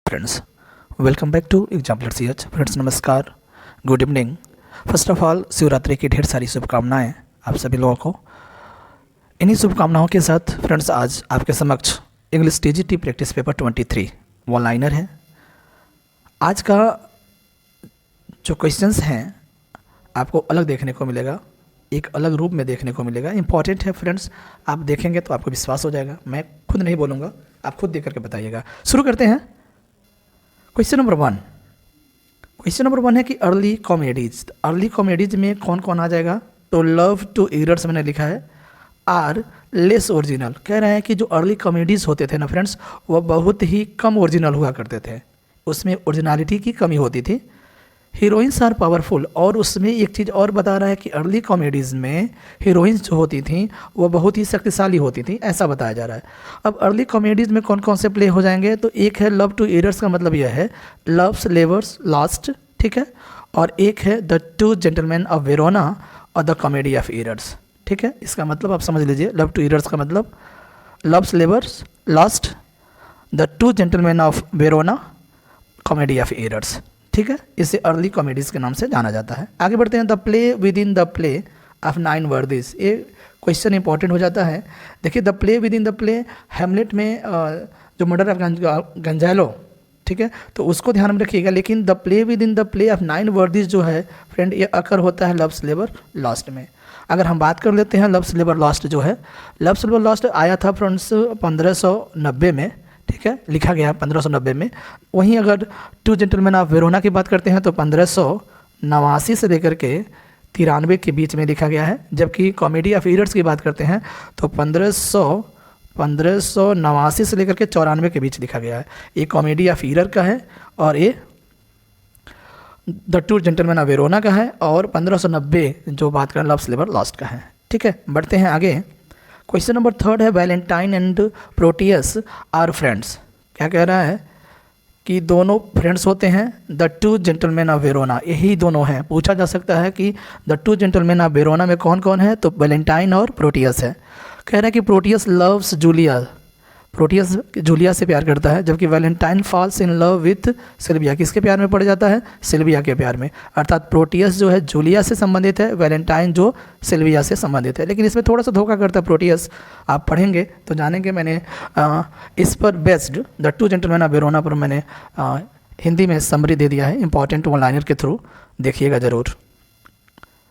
Friends, welcome back to exemplar CH। Friends नमस्कार, good evening. First of all Shivratri की ढेर सारी शुभकामनाएं आप सभी लोगों को। इन्हीं शुभकामनाओं के साथ फ्रेंड्स आज आपके समक्ष English TGT practice paper 23 one liner है। आज का जो क्वेश्चंस हैं आपको अलग देखने को मिलेगा, एक अलग रूप में देखने को मिलेगा। इंपॉर्टेंट है फ्रेंड्स, आप देखेंगे तो आपको विश्वास हो जाएगा। मैं खुद नहीं बोलूँगा, आप खुद देख करके बताइएगा। शुरू करते हैं। क्वेश्चन नंबर वन है कि अर्ली कॉमेडीज। अर्ली कॉमेडीज में कौन कौन आ जाएगा? तो लव टू इरर्स मैंने लिखा है, आर लेस ओरिजिनल। कह रहे हैं कि जो अर्ली कॉमेडीज़ होते थे ना फ्रेंड्स, वह बहुत ही कम ओरिजिनल हुआ करते थे, उसमें ओरिजिनलिटी की कमी होती थी। हीरोइंस आर पावरफुल, और उसमें एक चीज़ और बता रहा है कि अर्ली कॉमेडीज़ में हीरोइंस जो होती थी वो बहुत ही शक्तिशाली होती थी, ऐसा बताया जा रहा है। अब अर्ली कॉमेडीज़ में कौन कौन से प्ले हो जाएंगे? तो एक है लव टू इरर्स, का मतलब यह है लव्स लेवर्स लास्ट, ठीक है। और एक है the two gentleman of Verona और द कॉमेडी ऑफ इरर्स, ठीक है। इसका मतलब आप समझ लीजिए, लव टू इरर्स का मतलब loves levers last, the two gentleman of Verona, comedy of errors, ठीक है। इसे अर्ली कॉमेडीज़ के नाम से जाना जाता है। आगे बढ़ते हैं। The play with in the play of 9 वर्दिस, ये क्वेश्चन इंपॉर्टेंट हो जाता है। देखिए, the play with in the play, Hamlet में जो मर्डर ऑफ गंजालो, ठीक है, तो उसको ध्यान में रखिएगा। लेकिन the play with in the play of 9 वर्दिस जो है फ्रेंड, ये अकर होता है लव्स लेबर लॉस्ट में। अगर हम बात कर लेते हैं लव्स लेबर लॉस्ट जो है, लव्स लेबर लॉस्ट आया था फ्रेंड्स 1590 में, ठीक है, लिखा गया 1590 में। वहीं अगर टू जेंटलमैन ऑफ वेरोना की बात करते हैं तो 1589 से लेकर के 93 के बीच में लिखा गया है। जबकि कॉमेडी ऑफ इरर्स की बात करते हैं तो 1589 से लेकर के 94 के बीच लिखा गया है। ये कॉमेडी ऑफ इरर का है और ये the two gentleman of Verona का है, और 1590 जो बात करें लव्स लेबर लॉस्ट का है, ठीक है। बढ़ते हैं आगे। क्वेश्चन नंबर 3 है Valentine and Proteus are friends. क्या कह रहा है कि दोनों फ्रेंड्स होते हैं। The two gentleman of Verona, यही दोनों हैं। पूछा जा सकता है कि the two gentleman of Verona में कौन कौन है? तो वैलेंटाइन और प्रोटियस है। कह रहा है कि Proteus loves Julia, Proteus Julia से प्यार करता है, जबकि Valentine falls in love with Silvia. किसके प्यार में पड़ जाता है? सिल्विया के प्यार में। अर्थात प्रोटियस जो है जूलिया से संबंधित है, वैलेंटाइन जो सिल्विया से संबंधित है। लेकिन इसमें थोड़ा सा धोखा करता है प्रोटियस, आप पढ़ेंगे तो जानेंगे। मैंने इस पर based the two gentleman of Verona पर मैंने हिंदी में समरी दे दिया है, इंपॉर्टेंट वन लाइनर के थ्रू, देखिएगा ज़रूर,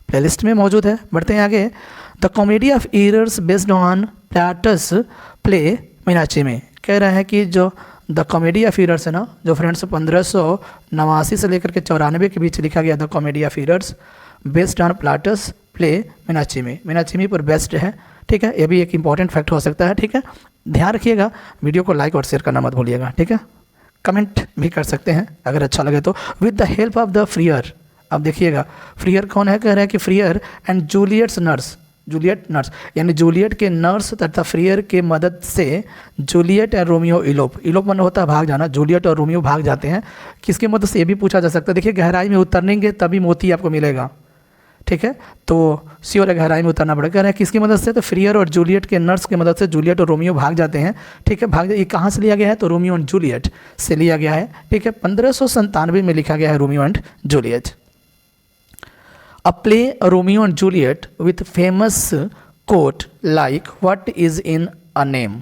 प्लेलिस्ट में मौजूद है। बढ़ते हैं आगे। The comedy of errors based on Plautus play मीनाक्षी में। कह रहा है कि जो द कॉमेडी ऑफ इरर्स है ना, जो फ्रेंड्स 1589 से लेकर के 94 के बीच लिखा गया, the comedy of errors based on Plautus play मीनाक्षी में, मीनाक्षी पर बेस्ड है, ठीक है। ये भी एक इंपॉर्टेंट फैक्ट हो सकता है, ठीक है। ध्यान रखिएगा, वीडियो को लाइक और शेयर करना मत भूलिएगा, ठीक है। कमेंट भी कर सकते हैं अगर अच्छा लगे तो। With the help of the friar, अब देखिएगा फ्रीयर कौन है? कह रहा है कि friar and Juliet's nurse, Juliet nurse यानी जूलियट के नर्स तथा फ्रीयर के मदद से जूलियट और रोमियो इलोप, इलोप मन होता है भाग जाना, जूलियट और रोमियो भाग जाते हैं। किसकी मदद से? ये भी पूछा जा सकता है। देखिए, गहराई में उतरेंगे तभी मोती आपको मिलेगा, ठीक है। तो श्योर है गहराई में उतरना पड़ेगा। कह रहा है किसकी मदद से? तो फ्रीयर और जूलियट के नर्स की मदद से जूलियट और रोमियो भाग जाते हैं, ठीक है। भाग, ये कहाँ से लिया गया है? तो रोमियो एंड जूलियट से लिया गया है, ठीक है। 1597 में लिखा गया है Romeo and Juliet. A play Romeo and Juliet with famous quote like what is in a name।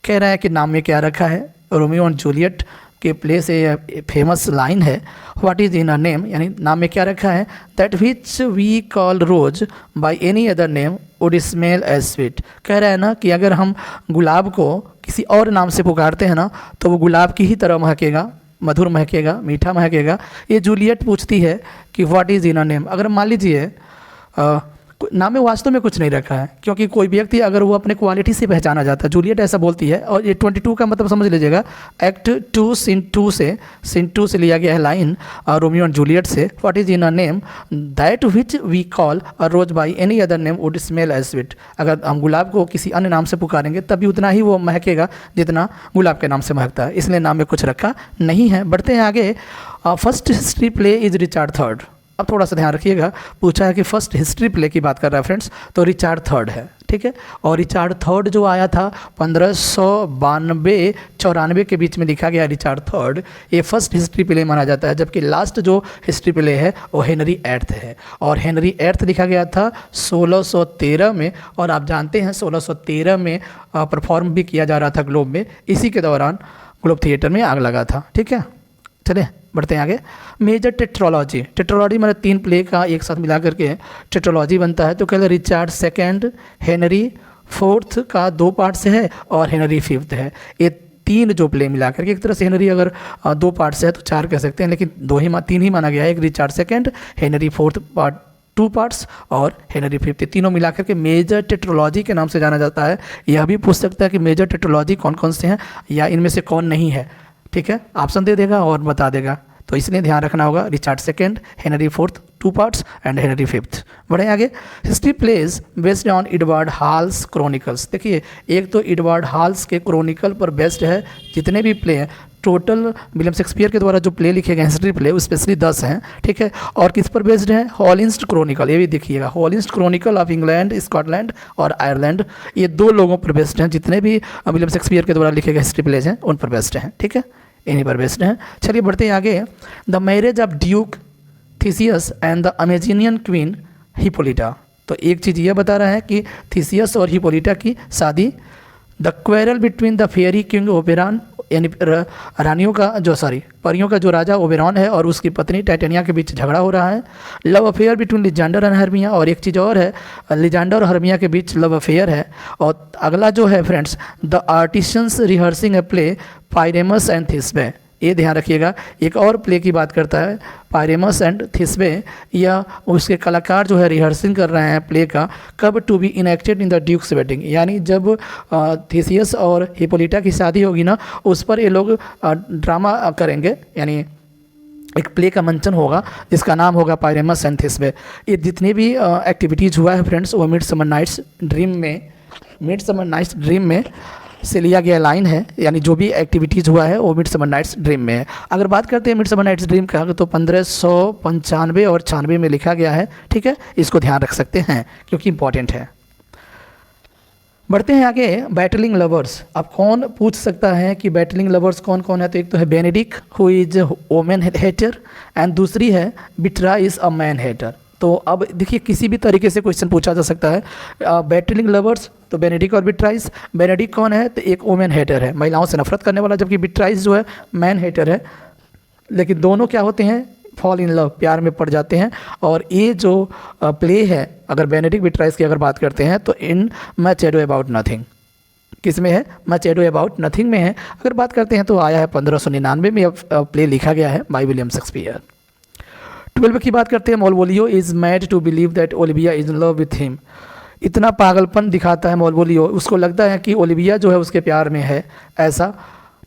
कह रहा है कि नाम में क्या रखा है? रोमियो एंड जूलियट के प्ले से फेमस लाइन है what is in a name, यानी नाम में क्या रखा है? That which we call rose by any other name would smell as sweet. कह रहा है ना कि अगर हम गुलाब को किसी और नाम से पुकारते हैं ना तो वो गुलाब की ही तरह महकेगा, मधुर महकेगा, मीठा महकेगा। ये जूलियट पूछती है कि what is in a name. अगर मान लीजिए नाम में वास्तव में कुछ नहीं रखा है, क्योंकि कोई व्यक्ति अगर वो अपने क्वालिटी से पहचाना जाता है, जूलियट ऐसा बोलती है। और ये 22 का मतलब समझ लीजिएगा, एक्ट 2 सीन 2 से लिया गया है लाइन रोमियो एंड जूलियट से। What is in a name that which we call a rose by any other name would smell as sweet. अगर हम गुलाब को किसी अन्य नाम से पुकारेंगे तभी उतना ही वो महकेगा जितना गुलाब के नाम से महकता है, इसलिए नाम में कुछ रखा नहीं है। बढ़ते हैं आगे। First history play is Richard third. अब थोड़ा सा ध्यान रखिएगा, पूछा है कि फर्स्ट हिस्ट्री प्ले की बात कर रहा है फ्रेंड्स, तो रिचार्ड थर्ड है, ठीक है। और रिचार्ड थर्ड जो आया था 1592-94 के बीच में लिखा गया रिचार्ड थर्ड, ये फर्स्ट हिस्ट्री प्ले माना जाता है, जबकि लास्ट जो हिस्ट्री प्ले है वो हेनरी एट्थ है। और हेनरी एट्थ लिखा गया था 1613 में, और आप जानते हैं 1613 में परफॉर्म भी किया जा रहा था ग्लोब में, इसी के दौरान ग्लोब थिएटर में आग लगा था, ठीक है। चलिए बढ़ते हैं आगे। मेजर टेट्रोलॉजी, टेट्रोलॉजी मतलब 3 प्ले का एक साथ मिला करके टेट्रोलॉजी बनता है। तो कहते हैं रिचार्ड सेकेंड, हेनरी फोर्थ का 2 पार्ट से है और हेनरी फिफ्थ है। ये 3 जो प्ले मिला करके, एक तरह से हेनरी अगर 2 पार्ट से है तो 4 कह सकते हैं, लेकिन 3 ही माना गया है। एक Richard second, Henry fourth part 2 parts और हेनरी फिफ्थ, तीनों मिलाकर के मेजर टेट्रोलॉजी के नाम से जाना जाता है। यह भी पूछ सकता है कि मेजर टेट्रोलॉजी कौन कौन से हैं या इनमें से कौन नहीं है, ठीक है। ऑप्शन दे देगा और बता देगा, तो इसलिए ध्यान रखना होगा। Richard second, Henry fourth 2 parts and Henry fifth. बढ़े आगे। History plays based on Edward Hall's chronicles. देखिए, एक तो एडवर्ड हॉल्स के क्रॉनिकल पर बेस्ड है जितने भी प्ले हैं। टोटल विलियम शेक्सपियर के द्वारा जो प्ले लिखे गए हिस्ट्री प्ले वो स्पेशली 10 हैं, ठीक है। और किस पर बेस्ड है? हॉलिन्स क्रॉनिकल, ये भी देखिएगा, हॉलिन्स क्रॉनिकल ऑफ इंग्लैंड, स्कॉटलैंड और आयरलैंड, ये 2 लोगों पर बेस्ड हैं। जितने भी विलियम शेक्सपियर के द्वारा लिखे गए हिस्ट्री प्लेज हैं उन पर बेस्ड हैं, ठीक है, इन्हीं पर बेस्ड हैं। चलिए बढ़ते हैं आगे। The marriage of Duke Theseus and the Amazonian queen Hippolyta. तो एक चीज़ ये बता रहा है कि थीसियस और हिपोलिटा की शादी। The quarrel between the fairy king Oberon, यानी रानियों का जो परियों का जो राजा ओबेरॉन है और उसकी पत्नी टाइटेनिया के बीच झगड़ा हो रहा है। Love affair between Lysander and Hermia, और एक चीज़ और है, लिजेंडर और हर्मिया के बीच लव अफेयर है। और अगला जो है friends, the artisans rehearsing a play Pyramus and Thisbe, ये ध्यान रखिएगा। एक और प्ले की बात करता है, पायरेमस एंड थिस्बे, या उसके कलाकार जो है रिहर्सिंग कर रहे हैं प्ले का, कब to be enacted in the duke's wedding, यानी जब थीसियस और हिपोलिटा की शादी होगी ना, उस पर ये लोग ड्रामा करेंगे, यानी एक प्ले का मंचन होगा जिसका नाम होगा पायरेमस एंड थिस्बे। ये जितनी भी एक्टिविटीज़ हुआ है फ्रेंड्स, वो मिडसमर नाइट्स ड्रीम में से लिया गया लाइन है, यानी जो भी एक्टिविटीज़ हुआ है वो मिडसमर नाइट्स ड्रीम में है। अगर बात करते हैं मिडसमर नाइट्स ड्रीम का, तो 1595 और 96 में लिखा गया है, ठीक है, इसको ध्यान रख सकते हैं क्योंकि इंपॉर्टेंट है। बढ़ते हैं आगे। बैटलिंग लवर्स, अब कौन पूछ सकता है कि बैटलिंग लवर्स कौन कौन है? तो एक तो है Benedick who is women hater, and दूसरी है बिट्राइस अ मैन हेटर। तो अब देखिए, किसी भी तरीके से क्वेश्चन पूछा जा सकता है। बैटलिंग लवर्स तो बेनेडिक्ट और बिट्राइस। बेनेडिक्ट कौन है? तो एक वोमेन हेटर है, महिलाओं से नफरत करने वाला, जबकि बिट्राइस जो है मैन हेटर है। लेकिन दोनों क्या होते हैं? फॉल इन लव, प्यार में पड़ जाते हैं। और ये जो प्ले है, अगर बेनेडिक्ट बिट्राइस की अगर बात करते हैं तो in much ado about nothing, किस में है? मच एडो अबाउट नथिंग में है। अगर बात करते हैं तो आया है 1599 में, प्ले लिखा गया है बाय विलियम शेक्सपियर। 12 की बात करते हैं। Malvolio is mad to believe that Olivia is in love with him. इतना पागलपन दिखाता है मालवोलियो, उसको लगता है कि ओलिविया जो है उसके प्यार में है, ऐसा,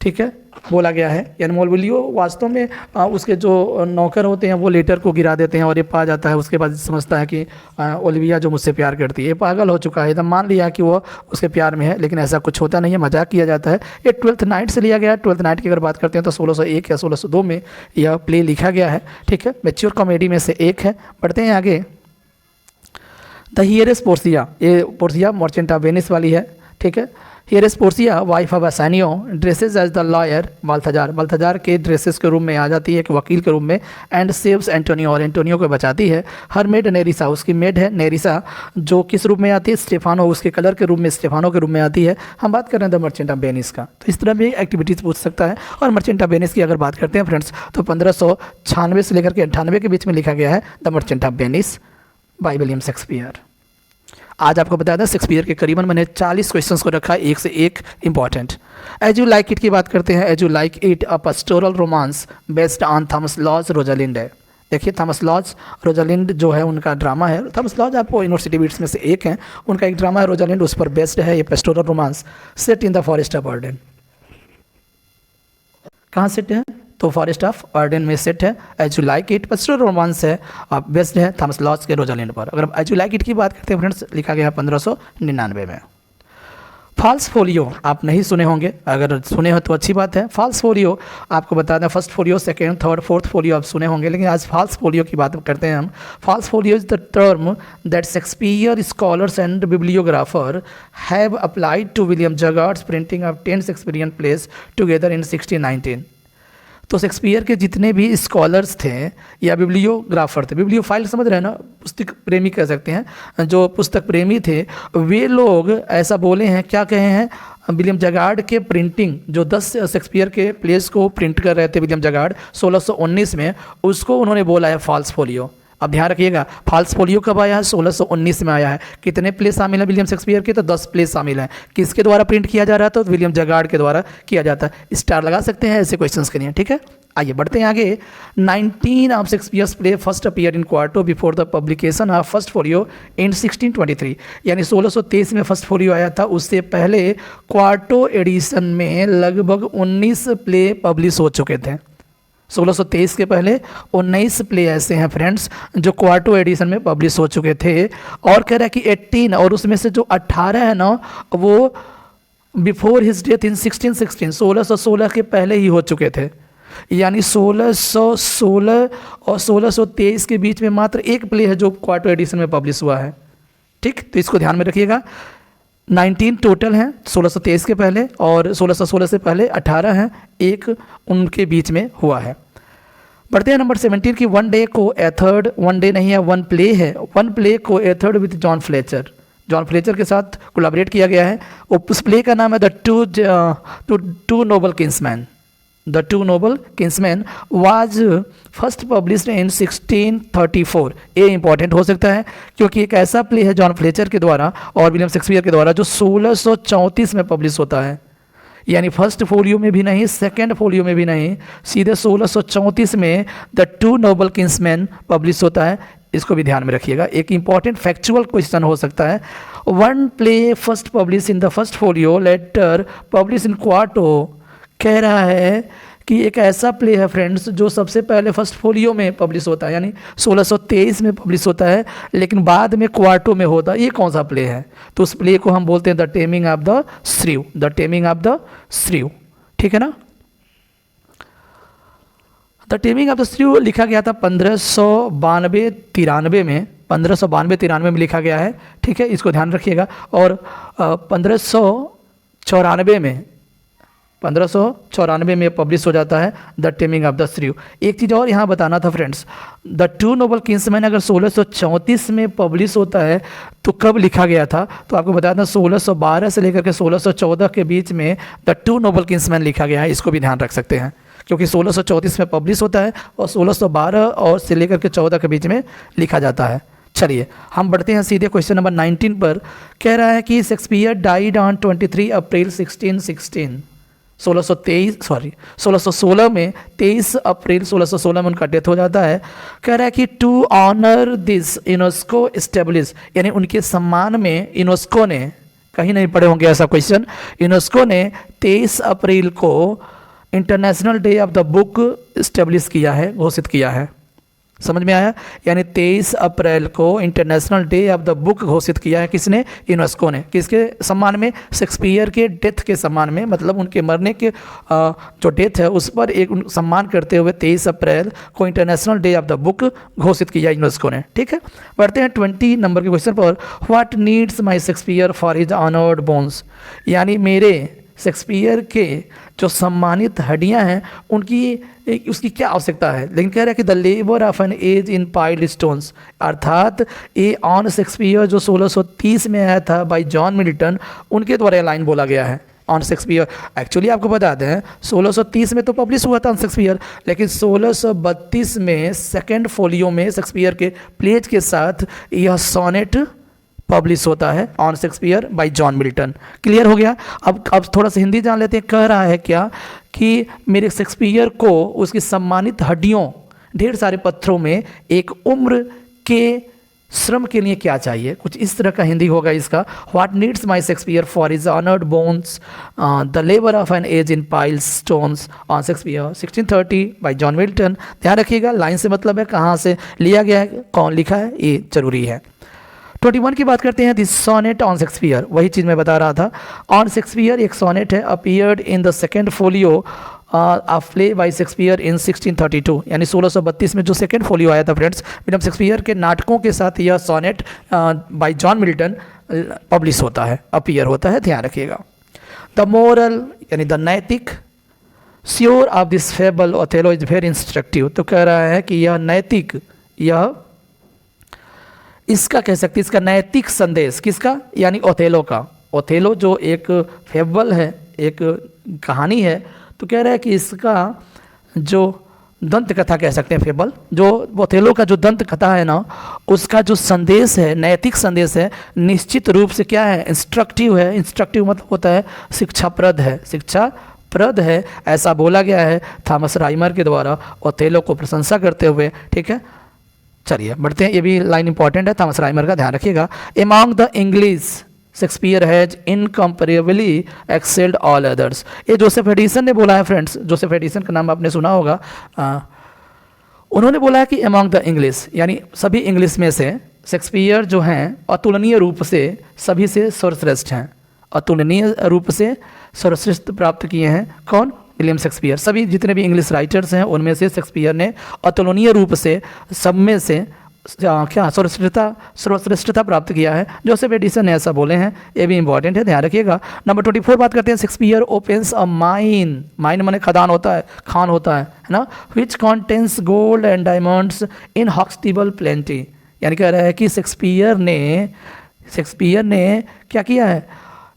ठीक है, बोला गया है। यानी मालवोलियो वास्तव में उसके जो नौकर होते हैं वो लेटर को गिरा देते हैं और ये पा जाता है, उसके बाद समझता है कि ओलिविया जो मुझसे प्यार करती है, ये पागल हो चुका है, एकदम मान लिया कि वो उसके प्यार में है, लेकिन ऐसा कुछ होता नहीं है, मजाक किया जाता है। ये 12th नाइट से लिया गया है। 12th नाइट की अगर बात करते हैं तो 1601 या 1602 में यह प्ले लिखा गया है, ठीक है, मैच्योर कॉमेडी में से एक है। बढ़ते हैं आगे। द हियरेस पोर्सिया, ये पोर्सिया मर्चेंट ऑफ वेनिस वाली है, ठीक है। Heiress Portia wife of Bassanio dresses as the lawyer Balthazar के ड्रेसेस के रूम में आ जाती है, एक वकील के रूम में, एंड सेव्स एंटोनियो, और एंटोनियो को बचाती है। हर मेड नेरिसा, उसकी मेड है नेरिसा, जो किस रूप में आती है? स्टेफानो, उसके कलर के रूप में, स्टेफानो के रूप में आती है। हम बात कर रहे हैं द मर्चेंट ऑफ वेनिस का, तो इस तरह भी एक्टिविटीज़ पूछ सकता है। और मर्चेंट ऑफ वेनिस की अगर बात करते हैं फ्रेंड्स, तो 1596 से लेकर के 98 के बीच में लिखा गया है the merchant of Venice by William Shakespeare. आज आपको बताया था शेक्सपियर के करीबन मैंने 40 क्वेश्चंस को रखा है, एक से एक important. As you like it की बात करते हैं। As you like it a pastoral romance based on Thomas Lodge's Rosalind है। देखिए, थॉमस लॉज रोजालिंड जो है उनका ड्रामा है। थॉमस लॉज आपको यूनिवर्सिटी बीट्स में से एक हैं, उनका एक ड्रामा है रोजालिंड, उस पर बेस्ड है ये pastoral romance, set in the forest of Arden. कहाँ सेट है? तो फॉरेस्ट ऑफ अर्डेन में सेट है। As you like it pastoral romance है, बेस्ड है थॉमस लॉज के रोजालिंड पर। अगर एज यू लाइक इट की बात करते हैं फ्रेंड्स, लिखा गया है 1599 में। फॉल्स फोलियो आप नहीं सुने होंगे, अगर सुने हो तो अच्छी बात है। फॉल्स फोलियो आपको बता दें, first folio, second, third, fourth folio आप सुने होंगे, लेकिन आज फॉल्स फोलियो की बात करते हैं हम। False folio is the term that Shakespeare scholars and bibliographer have applied to William Jaggard's printing of 10 Shakespearean plays together in 1619। तो शेक्सपियर के जितने भी स्कॉलर्स थे या बिब्लियोग्राफर थे, बिब्लियोफाइल समझ रहे हैं ना, पुस्तक प्रेमी कह सकते हैं, जो पुस्तक प्रेमी थे, वे लोग ऐसा बोले हैं, क्या कहे हैं, विलियम जगार्ड के प्रिंटिंग जो 10 शेक्सपियर के प्लेस को प्रिंट कर रहे थे विलियम जगार्ड 1619 में, उसको उन्होंने बोला है फॉल्स फोलियो। अब ध्यान रखिएगा, फॉल्स फोलियो कब आया है? 1619 में आया है। कितने प्ले शामिल हैं विलियम शेक्सपियर के? तो 10 प्ले शामिल हैं। किसके द्वारा प्रिंट किया जा रहा था? तो विलियम जगार्ड के द्वारा किया जाता है। स्टार लगा सकते हैं ऐसे क्वेश्चंस के लिए, ठीक है। आइए बढ़ते हैं आगे। 19 of Shakespeare's play first appear in quarto before the publication of first folio in 1623, यानी 1623 में फर्स्ट फोलियो आया था, उससे पहले क्वार्टो एडिशन में लगभग 19 प्ले पब्लिश हो चुके थे। 1623 के पहले 19 प्ले ऐसे हैं फ्रेंड्स जो क्वार्टो एडिशन में पब्लिश हो चुके थे, और कह रहा है कि 18 और उसमें से जो 18 है ना वो बिफोर हिज डेथ इन 1616 के पहले ही हो चुके थे, यानी 1616 और 1623 के बीच में मात्र एक प्ले है जो क्वार्टो एडिशन में पब्लिश हुआ है, ठीक। तो इसको ध्यान में रखिएगा। 19 टोटल हैं 1623 के पहले, और 1616 से पहले 18 हैं, एक उनके बीच में हुआ है। बढ़ते हैं नंबर 17 की वन डे को एथर्ड, वन डे नहीं है, वन प्ले है, वन प्ले को authored with John Fletcher, John Fletcher के साथ कोलैबोरेट किया गया है। उस प्ले का नाम है the two noble kinsmen. The two noble kinsmen was first published in 1634। ये इंपॉर्टेंट हो सकता है क्योंकि एक ऐसा प्ले है जॉन फ्लेचर के द्वारा और विलियम शेक्सपियर के द्वारा जो 1634 में पब्लिश होता है, यानी फर्स्ट फोलियो में भी नहीं, सेकंड फोलियो में भी नहीं, सीधे 1634 में the two noble kinsmen publish होता है। इसको भी ध्यान में रखिएगा, एक इंपॉर्टेंट फैक्चुअल क्वेश्चन हो सकता है। One play first publish in the first folio later publish in quarto, कह रहा है कि एक ऐसा प्ले है फ्रेंड्स जो सबसे पहले फर्स्ट फोलियो में पब्लिश होता है, यानी 1623 में पब्लिश होता है, लेकिन बाद में क्वार्टो में होता है। ये कौन सा प्ले है? तो उस प्ले को हम बोलते हैं the taming of the shrew, the taming of the shrew, ठीक है ना। The taming of the shrew लिखा गया था 1592-93 में, 1592-93 में लिखा गया है, ठीक है, इसको ध्यान रखिएगा। और 1594 में पब्लिश हो जाता है the taming of the shrew. एक चीज़ और यहाँ बताना था friends, the two noble kinsmen अगर 1634 में पब्लिश होता है तो कब लिखा गया था? तो आपको बताया था 1612 से लेकर के 1614 के बीच में द टू नोबल किंग्समैन लिखा गया है। इसको भी ध्यान रख सकते हैं क्योंकि 1634 में पब्लिश होता है और 1612 और से लेकर के 14 के बीच में लिखा जाता है। चलिए हम बढ़ते हैं सीधे क्वेश्चन नंबर 19 पर। कह रहा है कि शेक्सपियर डाइड ऑन 23 अप्रैल 1616 में 23 अप्रैल 1616 में उनका डेथ हो जाता है। कह रहा है कि to honour this UNESCO establish, यानी उनके सम्मान में यूनेस्को ने, कहीं नहीं पढ़े होंगे ऐसा क्वेश्चन, यूनेस्को ने 23 अप्रैल को international day of the book establish किया है, घोषित किया है। समझ में आया? यानी 23 अप्रैल को international day of the book घोषित किया है किसने? यूनेस्को ने। किसके सम्मान में? शेक्सपियर के डेथ के सम्मान में, मतलब उनके मरने के जो डेथ है उस पर एक सम्मान करते हुए 23 अप्रैल को international day of the book घोषित किया यूनेस्को ने, ठीक है। बढ़ते हैं 20 नंबर के क्वेश्चन पर। What needs my Shakespeare for his honoured bones, यानी मेरे शेक्सपियर के जो सम्मानित हड्डियां हैं उसकी क्या आवश्यकता है? लेकिन कह रहा है कि the labour of an age in piled stones, अर्थात ये ऑन शेक्सपियर जो 1630 में आया था बाय जॉन मिल्टन, उनके द्वारा ये लाइन बोला गया है ऑन शेक्सपियर। एक्चुअली आपको बता दें 1630 में तो पब्लिश हुआ था ऑन शेक्सपियर, लेकिन 1632 में सेकेंड फोलियो में शेक्सपियर के प्लेज के साथ यह सोनेट पब्लिश होता है on Shakespeare bye John Milton. Clear हो गया? अब थोड़ा सा हिंदी जान लेते हैं। कह रहा है क्या कि मेरे शेक्सपियर को उसकी सम्मानित हड्डियों, ढेर सारे पत्थरों में एक उम्र के श्रम के लिए क्या चाहिए, कुछ इस तरह का हिंदी होगा इसका। What needs my Shakespeare for his honoured bones the labour of an age in pile stones on Shakespeare 1630 by John Milton. ध्यान रखिएगा, लाइन से मतलब है कहाँ से लिया गया है, कौन लिखा है, ये जरूरी है। 21 की बात करते हैं, दिस सोनेट ऑन शेक्सपियर, वही चीज़ मैं बता रहा था। ऑन शेक्सपियर एक सोनेट है, appeared in the second folio of play by Shakespeare in 1632, यानी 1632 में जो सेकेंड फोलियो आया था फ्रेंड्स विलियम शेक्सपियर के नाटकों के साथ यह sonnet by John Milton publish होता है, अपीयर होता है, ध्यान रखिएगा। द मोरल यानी द नैतिक sure of this fable Othello is very instructive, तो कह रहा है कि यह नैतिक, यह इसका कह सकते हैं, इसका नैतिक संदेश किसका, यानी ओथेलो का। ओथेलो जो एक फेबल है, एक कहानी है, तो कह रहा है कि इसका जो दंत कथा कह सकते हैं, फेबल जो ओथेलो का जो दंत कथा है ना, उसका जो संदेश है, नैतिक संदेश है, निश्चित रूप से क्या है, इंस्ट्रक्टिव है। इंस्ट्रक्टिव मतलब होता है शिक्षाप्रद है, शिक्षाप्रद है, ऐसा बोला गया है थॉमस राइमर के द्वारा ओथेलो को प्रशंसा करते हुए। ठीक है, चलिए बढ़ते हैं, ये भी लाइन इंपॉर्टेंट है, थॉमस राइमर का ध्यान रखिएगा। Among the English Shakespeare has incomparably excelled all others, ये जोसेफ एडिसन ने बोला है फ्रेंड्स, जोसेफ एडिसन का नाम आपने सुना होगा। उन्होंने बोला है कि एमॉन्ग द इंग्लिश यानी सभी इंग्लिश में से शेक्सपियर जो हैं अतुलनीय रूप से सभी से सर्वश्रेष्ठ हैं, अतुलनीय रूप से सर्वश्रेष्ठ प्राप्त किए हैं। कौन, विलियम शेक्सपियर। सभी जितने भी इंग्लिश राइटर्स हैं उनमें से शेक्सपियर ने अतुलनीय रूप से सब में से क्या सर्वश्रेष्ठता प्राप्त किया है। जोसेफ एडिसन ने ऐसा बोले हैं, ये भी इंपॉर्टेंट है, ध्यान रखिएगा। नंबर 24 बात करते हैं, Shakespeare opens a mine, mine माने खदान होता है, खान होता है ना, which contains gold and diamonds in inexhaustible plenty, यानी कह रहा है कि शेक्सपियर ने क्या किया है,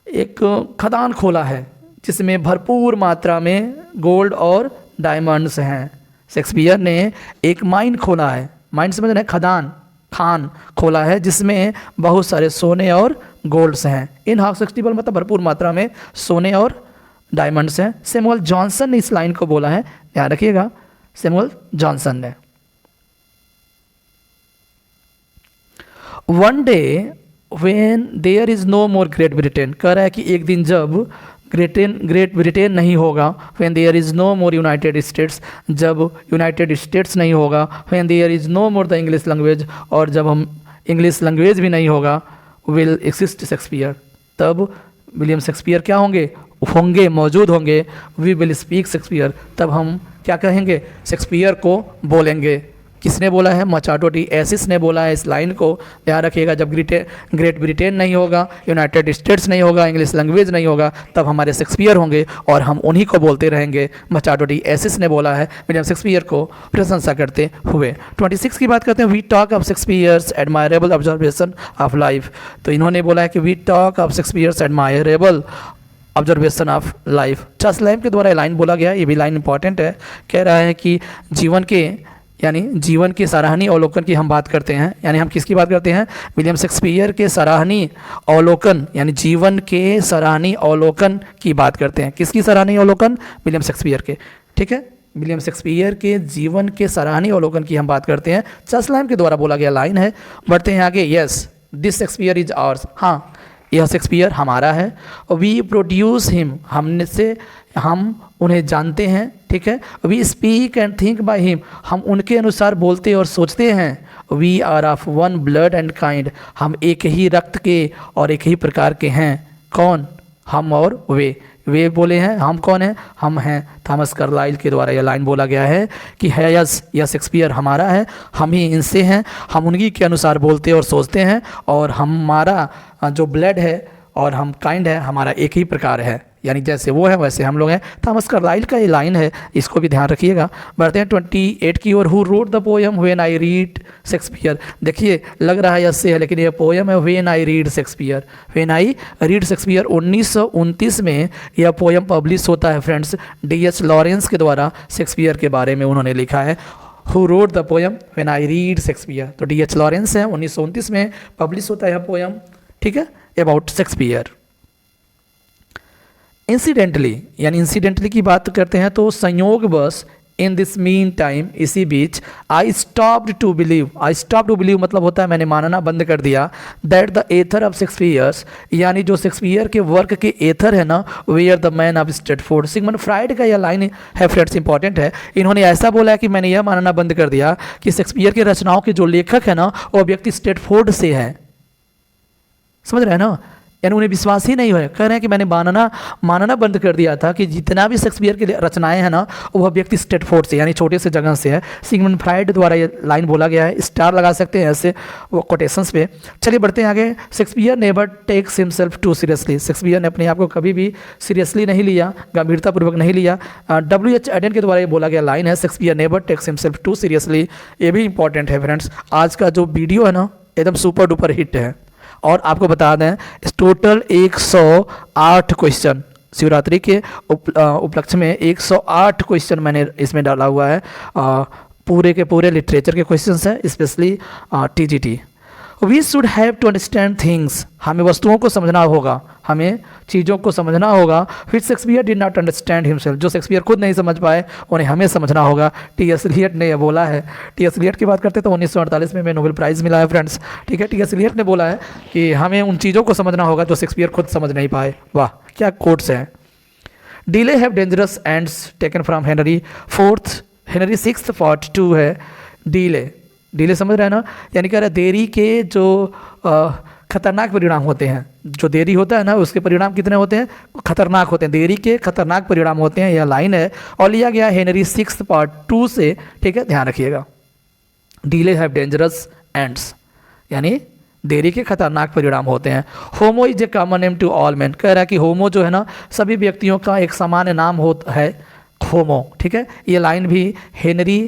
एक खदान खोला है जिसमें भरपूर मात्रा में गोल्ड और डायमंड्स हैं। शेक्सपियर ने एक माइन खोला है, माइन समझ रहे हैं, खदान, खान खोला है जिसमें बहुत सारे सोने और गोल्ड्स हैं। इन हॉक्सटिबल मतलब भरपूर मात्रा में सोने और डायमंड्स हैं। सैमुअल जॉनसन ने इस लाइन को बोला है, ध्यान रखिएगा, सैमुअल जॉनसन ने। One day when there is no more Great Britain, कह रहा है कि एक दिन जब ग्रेट ब्रिटेन नहीं होगा, when there is no more United States, जब यूनाइटेड स्टेट्स नहीं होगा, when there is no more the English language, और जब हम इंग्लिश लैंग्वेज भी नहीं होगा, विल एक्सिस्ट शेक्सपियर, तब विलियम शेक्सपियर क्या होंगे, मौजूद होंगे। वी विल स्पीक शेक्सपियर, तब हम क्या कहेंगे, शेक्सपियर को बोलेंगे। किसने बोला है, मचाटो डी एसिस ने बोला है इस लाइन को, ध्यान रखिएगा। जब ग्रेट ब्रिटेन नहीं होगा, यूनाइटेड स्टेट्स नहीं होगा, इंग्लिश लैंग्वेज नहीं होगा, तब हमारे शेक्सपियर होंगे और हम उन्हीं को बोलते रहेंगे। मचाटो डी एसिस ने बोला है विलियम शेक्सपियर को प्रशंसा करते हुए। 26 की बात करते हैं, we talk of Shakespeare's admirable observation of life, तो इन्होंने बोला है कि we talk of Shakespeare's admirable observation of life. Charles Lamb के द्वारा लाइन बोला गया, ये भी लाइन इंपॉर्टेंट है। कह रहा है कि जीवन के सराहनीय अवलोकन की हम बात करते हैं, यानी हम किसकी बात करते हैं, विलियम शेक्सपियर के सराहनीय अवलोकन, यानी जीवन के सराहनीय अवलोकन की बात करते हैं। किसकी सराहनीय अवलोकन, विलियम शेक्सपियर के। ठीक है, विलियम शेक्सपियर के जीवन के सराहनीय अवलोकन की हम बात करते हैं, चार्ल्स लैम्ब के द्वारा बोला गया लाइन है। बढ़ते हैं आगे, yes this Shakespeare is ours, हाँ यह शेक्सपियर हमारा है। वी प्रोड्यूस हिम, हम उन्हें जानते हैं। ठीक है, we speak and think by him, हम उनके अनुसार बोलते और सोचते हैं। We are of one blood and kind, हम एक ही रक्त के और एक ही प्रकार के हैं। कौन, हम और वे बोले हैं, हम कौन हैं, हम हैं। थॉमस कार्लाइल के द्वारा यह लाइन बोला गया है कि है यस यह शेक्सपियर हमारा है, हम ही इनसे हैं, हम उन्हीं के अनुसार बोलते और सोचते हैं, और हमारा जो ब्लड है और हम काइंड है, हमारा एक ही प्रकार है, यानी जैसे वो है वैसे हम लोग हैं। थॉमस कार्लाइल का ये लाइन है, इसको भी ध्यान रखिएगा। बढ़ते हैं 28 की ओर, who wrote the poem when I read Shakespeare, देखिए लग रहा है यस है, लेकिन ये पोएम है when I read Shakespeare, when I read Shakespeare. 1929 में यह पोएम पब्लिश होता है फ्रेंड्स, D.H. लॉरेंस के द्वारा शेक्सपियर के बारे में उन्होंने लिखा है, who wrote the poem when I read Shakespeare. तो D.H. लॉरेंस है, 1929 में पब्लिश होता है यह पोएम। ठीक है, अबाउट शेक्सपियर। इंसिडेंटली, यानी इंसिडेंटली की बात करते हैं तो संयोगवश, इन दिस मीन टाइम, इसी बीच, आई स्टॉप्ड टू बिलीव मतलब होता है मैंने मानना बंद कर दिया, that the author of Shakespeare's, यानी जो शेक्सपियर के वर्क के एथर है ना, were the man of Stratford. Sigmund Freud का यह लाइन है फ्रेंड्स, इंपॉर्टेंट है। इन्होंने ऐसा बोला है कि मैंने यह मानना बंद कर दिया कि शेक्सपियर के रचनाओं के जो लेखक है ना, वो व्यक्ति स्ट्रेटफोर्ड से है। समझ रहे हैं ना, यानी उन्हें विश्वास ही नहीं हुआ। कह रहे हैं कि मैंने मानना बंद कर दिया था कि जितना भी शेक्सपियर की रचनाएं हैं ना, वह व्यक्ति स्टेटफोर्ड से यानी छोटे से जगह से है। सिगमंड फ्राइड द्वारा ये लाइन बोला गया है, स्टार लगा सकते हैं ऐसे वो कोटेशंस पे। चलिए बढ़ते हैं आगे। Shakespeare never takes himself too seriously, Shakespeare ने अपने आप को कभी भी सीरियसली नहीं लिया, गंभीरतापूर्वक नहीं लिया। W.H. एडन के द्वारा ये बोला गया लाइन है, Shakespeare never takes himself too seriously. ये भी इंपॉर्टेंट है फ्रेंड्स। आज का जो वीडियो है ना एकदम सुपर डुपर हिट है। और आपको बता दें इस टोटल 108 क्वेश्चन शिवरात्रि के उपलक्ष्य में 108 क्वेश्चन मैंने इसमें डाला हुआ है। पूरे के पूरे लिटरेचर के क्वेश्चंस हैं, specially TGT। We should have to understand things, हमें वस्तुओं को समझना होगा, हमें चीज़ों को समझना होगा। फिर Shakespeare did not understand himself, जो शेक्सपियर खुद नहीं समझ पाए उन्हें हमें समझना होगा। T.S. एलियट ने यह बोला है। T.S. एलियट की बात करते तो 1948 में नोबेल प्राइज़ मिला है फ्रेंड्स, ठीक है। T.S. एलियट ने बोला है कि हमें उन चीज़ों को समझना होगा जो शेक्सपियर खुद समझ नहीं पाए। वाह क्या कोट्स हैं। Delay have dangerous ends taken from Henry fourth, Henry sixth part 2 है। डिले समझ रहे हैं ना, यानी कह रहा है देरी के जो खतरनाक परिणाम होते हैं, जो देरी होता है ना उसके परिणाम कितने होते हैं, खतरनाक होते हैं। देरी के खतरनाक परिणाम होते हैं, यह लाइन है और लिया गया हेनरी सिक्स्थ पार्ट 2 से, ठीक है, ध्यान रखिएगा। डिले हैव डेंजरस एंड्स यानी देरी के खतरनाक परिणाम होते हैं। Homo is a common name to all man, कह रहा है कि होमो जो है ना सभी व्यक्तियों का एक सामान्य नाम होता है, होमो, ठीक है। ये लाइन भी हेनरी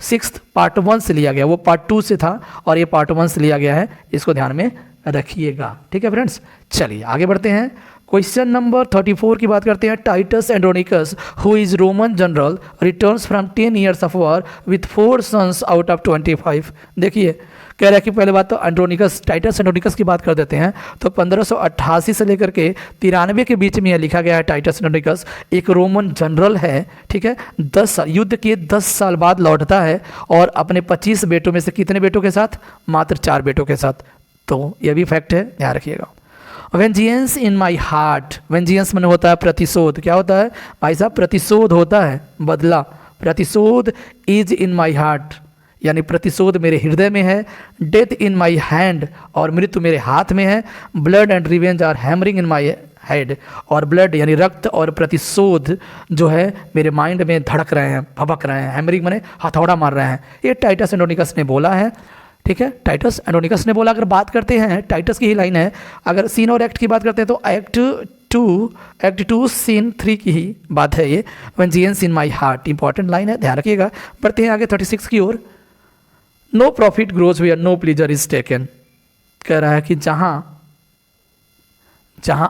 सिक्स्थ पार्ट 1 से लिया गया, वो पार्ट 2 से था और ये पार्ट 1 से लिया गया है, इसको ध्यान में रखिएगा, ठीक है फ्रेंड्स। चलिए आगे बढ़ते हैं। क्वेश्चन नंबर 34 की बात करते हैं। Titus Andronicus who is Roman general returns from 10 years of war with 4 sons out of 25। देखिए कह रहा है कि पहले बात तो एंड्रोनिकस, टाइटस एंड्रोनिकस की बात कर देते हैं तो 1588 से लेकर के 93 के बीच में यह लिखा गया है। टाइटस एंड्रोनिकस एक रोमन जनरल है, ठीक है। 10 युद्ध के 10 साल बाद लौटता है और अपने 25 बेटों में से कितने बेटों के साथ, मात्र 4 बेटों के साथ। तो यह भी फैक्ट है, ध्यान रखिएगा। Vengeance in my heart, vengeance मैंने होता है प्रतिशोध, क्या होता है भाई साहब, प्रतिशोध होता है, बदला। प्रतिशोध इज इन माई हार्ट यानी प्रतिशोध मेरे हृदय में है। डेथ इन माई हैंड और मृत्यु मेरे हाथ में है। Blood and revenge are hammering in my head और ब्लड यानी रक्त और प्रतिशोध जो है मेरे माइंड में धड़क रहे हैं, भबक रहे हैं। हैमरिंग माने हथौड़ा मार रहे हैं। ये टाइटस एंड्रोनिकस ने बोला है, ठीक है। टाइटस एंड्रोनिकस ने बोला। अगर बात करते हैं टाइटस की ही लाइन है। अगर सीन और एक्ट की बात करते हैं तो एक्ट 2 सीन 3 की ही बात है ये। Vengeance in my heart important line है, ध्यान रखिएगा। बढ़ते हैं आगे 36 की ओर। No profit grows where no pleasure is taken, कह रहा है कि जहाँ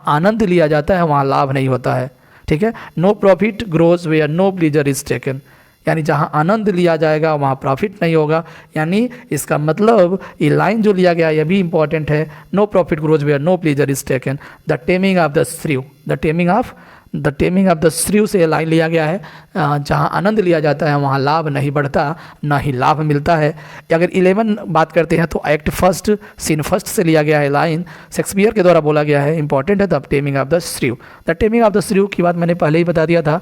आनंद लिया जाता है वहाँ लाभ नहीं होता है, ठीक है। No profit grows where no pleasure is taken यानी जहाँ आनंद लिया जाएगा वहाँ प्रॉफिट नहीं होगा। यानी इसका मतलब ये लाइन जो लिया गया यह भी इंपॉर्टेंट है। No profit grows where no pleasure is taken. The taming of the shrew, the taming of the shrew से लाइन लिया गया है। जहाँ आनंद लिया जाता है वहाँ लाभ नहीं बढ़ता, ना ही लाभ मिलता है। अगर 11 बात करते हैं तो एक्ट 1 सीन 1 से लिया गया है लाइन, शेक्सपियर के द्वारा बोला गया है, इंपॉर्टेंट है। The taming of the shrew, the taming of the shrew की बात मैंने पहले ही बता दिया था,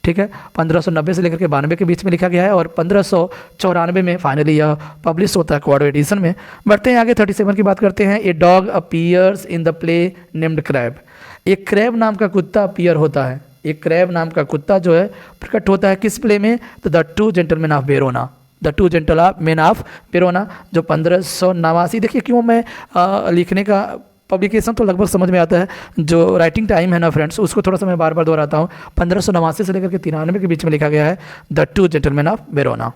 ठीक है। 1590 से लेकर के 92 के बीच में लिखा गया है और 1594 में फाइनली यह पब्लिश होता है क्वार्टो एडिशन में। बढ़ते हैं आगे 37 की बात करते हैं। A dog appears in the play named crab, एक क्रैब नाम का कुत्ता अपीयर होता है। एक क्रैब नाम का कुत्ता जो है प्रकट होता है किस प्ले में, तो the two gentleman of Verona, the two gentleman of Verona जो 1589। देखिए क्यों मैं लिखने का पब्लिकेशन तो लगभग समझ में आता है, जो राइटिंग टाइम है ना फ्रेंड्स उसको थोड़ा सा मैं बार बार दोहराता हूँ। 1589 से लेकर के 93 के बीच में लिखा गया है the two gentleman of Verona.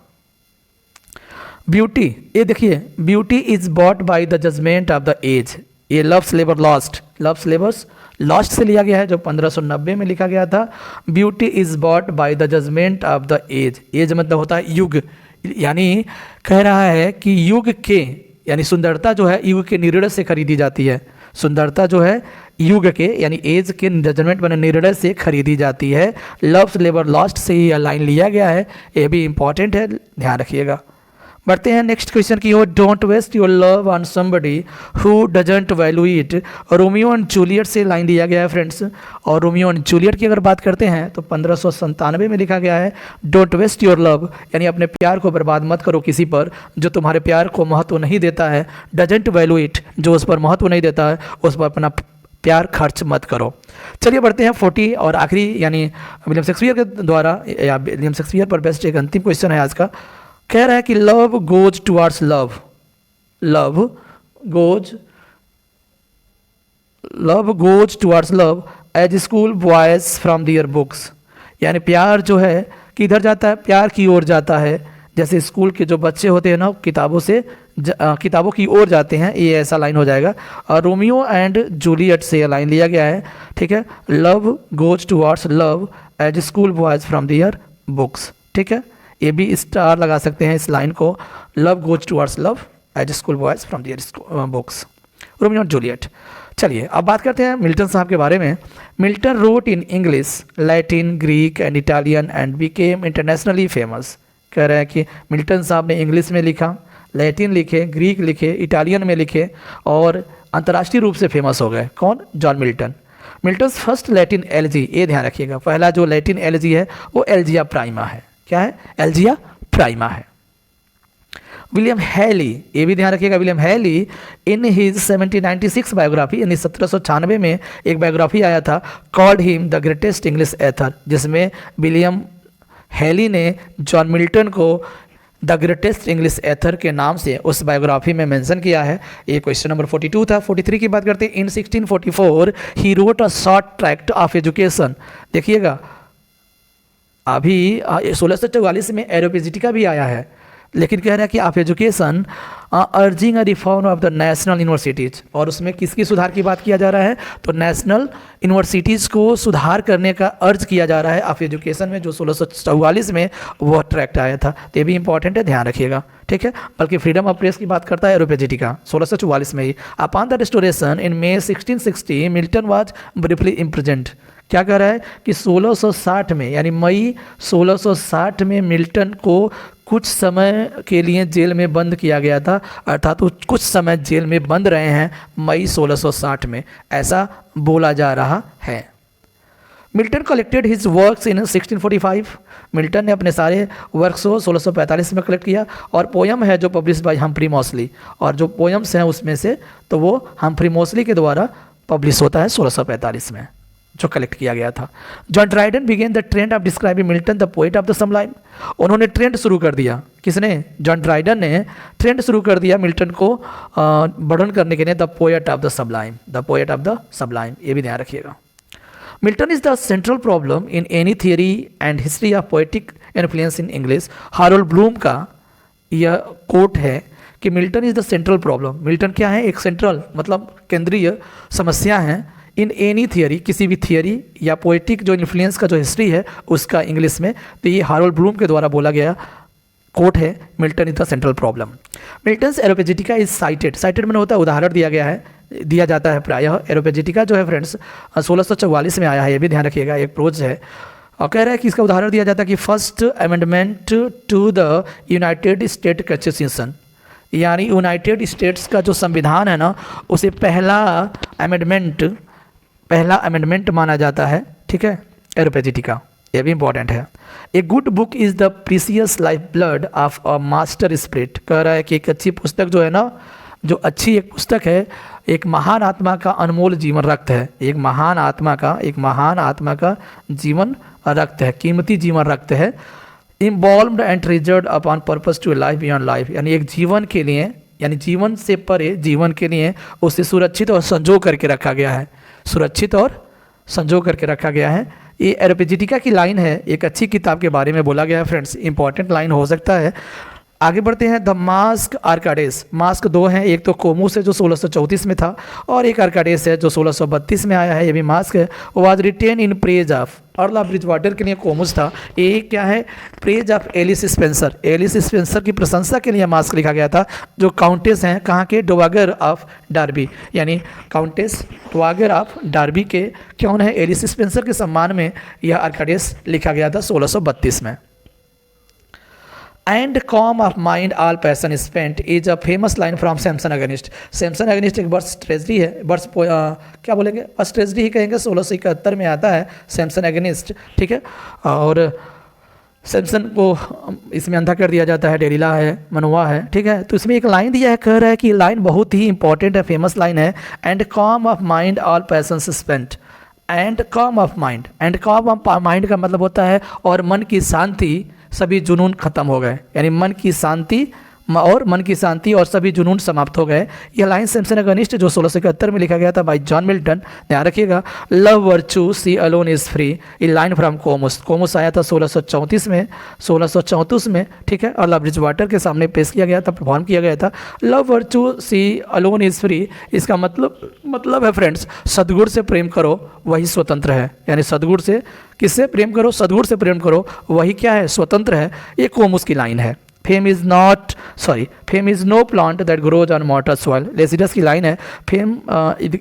Beauty, ये देखिए beauty is bought by the judgement of the age, ये love's labour lost, love's labour's lost से लिया गया है जो 1590 में लिखा गया था। Beauty is bought by the judgement of the age, age मतलब होता है युग, यानी कह रहा है कि युग के यानी सुंदरता जो है युग के निर्णय से खरीदी जाती है। सुंदरता जो है युग के यानी एज के जजमेंट बने निर्णय से खरीदी जाती है। लव्स लेबर लॉस्ट से ही लाइन लिया गया है, ये भी इंपॉर्टेंट है, ध्यान रखिएगा। बढ़ते हैं नेक्स्ट क्वेश्चन की ओर। Don't waste your love on somebody who doesn't value it. Romeo and Juliet से लाइन दिया गया है फ्रेंड्स, और रोमियो एंड जूलियट की अगर बात करते हैं तो 1597 में लिखा गया है डोंट वेस्ट योर लव, यानी अपने प्यार को बर्बाद मत करो किसी पर जो तुम्हारे प्यार को महत्व नहीं देता है। डजंट वैल्यू इट, जो उस पर महत्व नहीं देता है उस पर अपना प्यार खर्च मत करो। चलिए बढ़ते हैं 40 और आखिरी यानी विलियम शेक्सपियर के द्वारा या विलियम शेक्सपियर पर बेस्ट एक अंतिम क्वेश्चन है आज का। कह रहा है कि love goes towards love, love goes towards love as school boys from their books, यानी प्यार जो है किधर जाता है, प्यार की ओर जाता है, जैसे स्कूल के जो बच्चे होते हैं ना किताबों की ओर जाते हैं, ये ऐसा लाइन हो जाएगा। और रोमियो एंड जूलियट से लाइन लिया गया है, ठीक है, love goes towards love as school boys from their books, ठीक है, ये भी स्टार लगा सकते हैं इस लाइन को, love goes towards love as school boys from their books, Romeo and Juliet. चलिए अब बात करते हैं मिल्टन साहब के बारे में। Milton wrote in English, Latin, Greek and Italian and became internationally famous. कह रहे हैं कि मिल्टन साहब ने इंग्लिश में लिखा, लैटिन लिखे, ग्रीक लिखे, इटालियन में लिखे और अंतर्राष्ट्रीय रूप से फेमस हो गए। कौन? John Milton. Milton's first Latin LG, ये ध्यान रखिएगा, पहला जो लैटिन एलजी है वो एल्जिया प्राइमा है। क्या है? एल्जिया प्राइमा है। विलियम हैली, ये भी ध्यान रखिएगा, William Hayley in his 1796 biography, यानी 1796 में एक बायोग्राफी आया था, called him the greatest English author, जिसमें विलियम हैली ने जॉन मिल्टन को द ग्रेटेस्ट इंग्लिश एथर के नाम से उस बायोग्राफी में मेंशन किया है। ये क्वेश्चन नंबर 42 था। 43 की बात करते हैं। इन 1644 ही wrote a short tract of education. देखिएगा अभी 1644 में एरोपेजिटिका भी आया है, लेकिन कह रहा है कि of education urging a reform of the national universities, और उसमें किसकी सुधार की बात किया जा रहा है? तो नेशनल यूनिवर्सिटीज़ को सुधार करने का अर्ज किया जा रहा है ऑफ एजुकेशन में, जो 1644 में वो ट्रैक्ट आया था। तो ये भी इंपॉर्टेंट है, ध्यान रखिएगा, ठीक है। बल्कि फ्रीडम ऑफ प्रेस की बात करता है एरोपेजिटिका 1644 में ही। Upon the restoration in May 1660 Milton was briefly imprisoned. क्या कह रहा है कि 1660 में, यानी मई 1660 में मिल्टन को कुछ समय के लिए जेल में बंद किया गया था, अर्थात वो कुछ समय जेल में बंद रहे हैं मई 1660 में, ऐसा बोला जा रहा है। Milton collected his works in 1645। Milton ने अपने सारे वर्क्स को 1645 में कलेक्ट किया, और पोयम है जो पब्लिश बाय हम्फ्री मोस्ली, और जो पोयम्स हैं उसमें से तो वो हम्फ्री मोस्ली के द्वारा पब्लिश होता है 1645 में, जो कलेक्ट किया गया था। John Dryden began the trend of describing Milton the poet of the sublime. उन्होंने ट्रेंड शुरू कर दिया, किसने? जॉन ड्राइडन ने ट्रेंड शुरू कर दिया मिल्टन को वर्णन करने के लिए, the poet of the Sublime, the poet of the Sublime, ये भी ध्यान रखिएगा। Milton is the central problem in any theory and history of poetic influence in English. Harold Bloom का यह कोट है कि Milton is the central problem. Milton क्या है? एक सेंट्रल मतलब केंद्रीय समस्या है इन एनी थियरी, किसी भी थियरी या पोएटिक जो इन्फ्लुएंस का जो हिस्ट्री है उसका इंग्लिश में। तो ये हारोल्ड ब्लूम के द्वारा बोला गया कोट है, Milton is the central problem. Milton's Areopagitica is cited, cited मैंने होता है उदाहरण दिया जाता है प्रायः। एरोपेजिटिका जो है फ्रेंड्स 1644 में आया है, ये भी ध्यान रखिएगा, एक प्रोज है, और कह रहा है कि इसका उदाहरण दिया जाता है कि first amendment to the United State constitution, यानी यूनाइटेड स्टेट्स का जो संविधान है ना, उसे पहला अमेंडमेंट माना जाता है, ठीक है, एरोपेजिटिका, ये भी इंपॉर्टेंट है। A good book is the precious life blood of a master spirit. कह रहा है कि एक अच्छी पुस्तक जो है ना, जो अच्छी एक पुस्तक है, एक महान आत्मा का अनमोल जीवन रक्त है, एक महान आत्मा का जीवन रक्त है, कीमती जीवन रक्त है। Involved and treasured upon purpose to life beyond life, यानी एक जीवन के लिए, यानी जीवन से परे जीवन के लिए उसे सुरक्षित और संजो करके रखा गया है, सुरक्षित और संजो करके रखा गया है। ये एरोपेजिटिका की लाइन है, एक अच्छी किताब के बारे में बोला गया है फ्रेंड्स, इंपॉर्टेंट लाइन हो सकता है। आगे बढ़ते हैं। द मास्क आर्काडेस, मास्क दो हैं, एक तो कोमूस है जो 1634 में था, और एक आर्काडेस है जो 1632 में आया है, ये भी मास्क है। Was written in praise of, Earl Bridgewater के लिए कोमूस था, ये क्या है? Praise of Alice Spencer, Alice Spencer की प्रशंसा के लिए मास्क लिखा गया था, जो काउंटेस हैं कहाँ के? डोवागर ऑफ डार्बी, यानी काउंटेस डोवागर ऑफ डार्बी के कौन है? एलिस स्पेंसर के सम्मान में यह आर्काडेस लिखा गया था 1632 में। And com of mind all passion spent is a famous line from Samson अगेनिस्ट। Samson अगेनिस्ट एक वर्ष ट्रेजडी है, वर्ष क्या बोलेंगे, वर्ष ट्रेजडी ही कहेंगे, 1671 में आता है सैमसन अगेनिस्ट, ठीक है। और सैमसन को इसमें अंधा कर दिया जाता है, डेरिला है, मनोवा है, ठीक है। तो इसमें एक लाइन दिया है, कह रहा है कि लाइन बहुत ही इंपॉर्टेंट है, फेमस लाइन है, and com of mind all passion spent. And com of mind, and com of mind का मतलब होता है और मन की शांति, सभी जुनून खत्म हो गए, यानी मन की शांति और सभी जुनून समाप्त हो गए। यह लाइन सैमसन अगेनिस्ट जो 1671 में लिखा गया था बाय जॉन मिल्टन। ध्यान रखिएगा, love virtue she alone is free, ये लाइन फ्रॉम कोमोस। कोमोस आया था 1634 में, ठीक है, और लव ब्रिज वाटर के सामने पेश किया गया था, परफॉर्म किया गया था। Love virtue she alone is free, इसका मतलब है फ्रेंड्स, सदगुण से प्रेम करो वही स्वतंत्र है, यानी सदगुण से किससे प्रेम करो, सदगुण से प्रेम करो वही क्या है, स्वतंत्र है। ये कोमोस की लाइन है। Fame is no plant that grows on mortal soil, Lycidas की लाइन है। फेम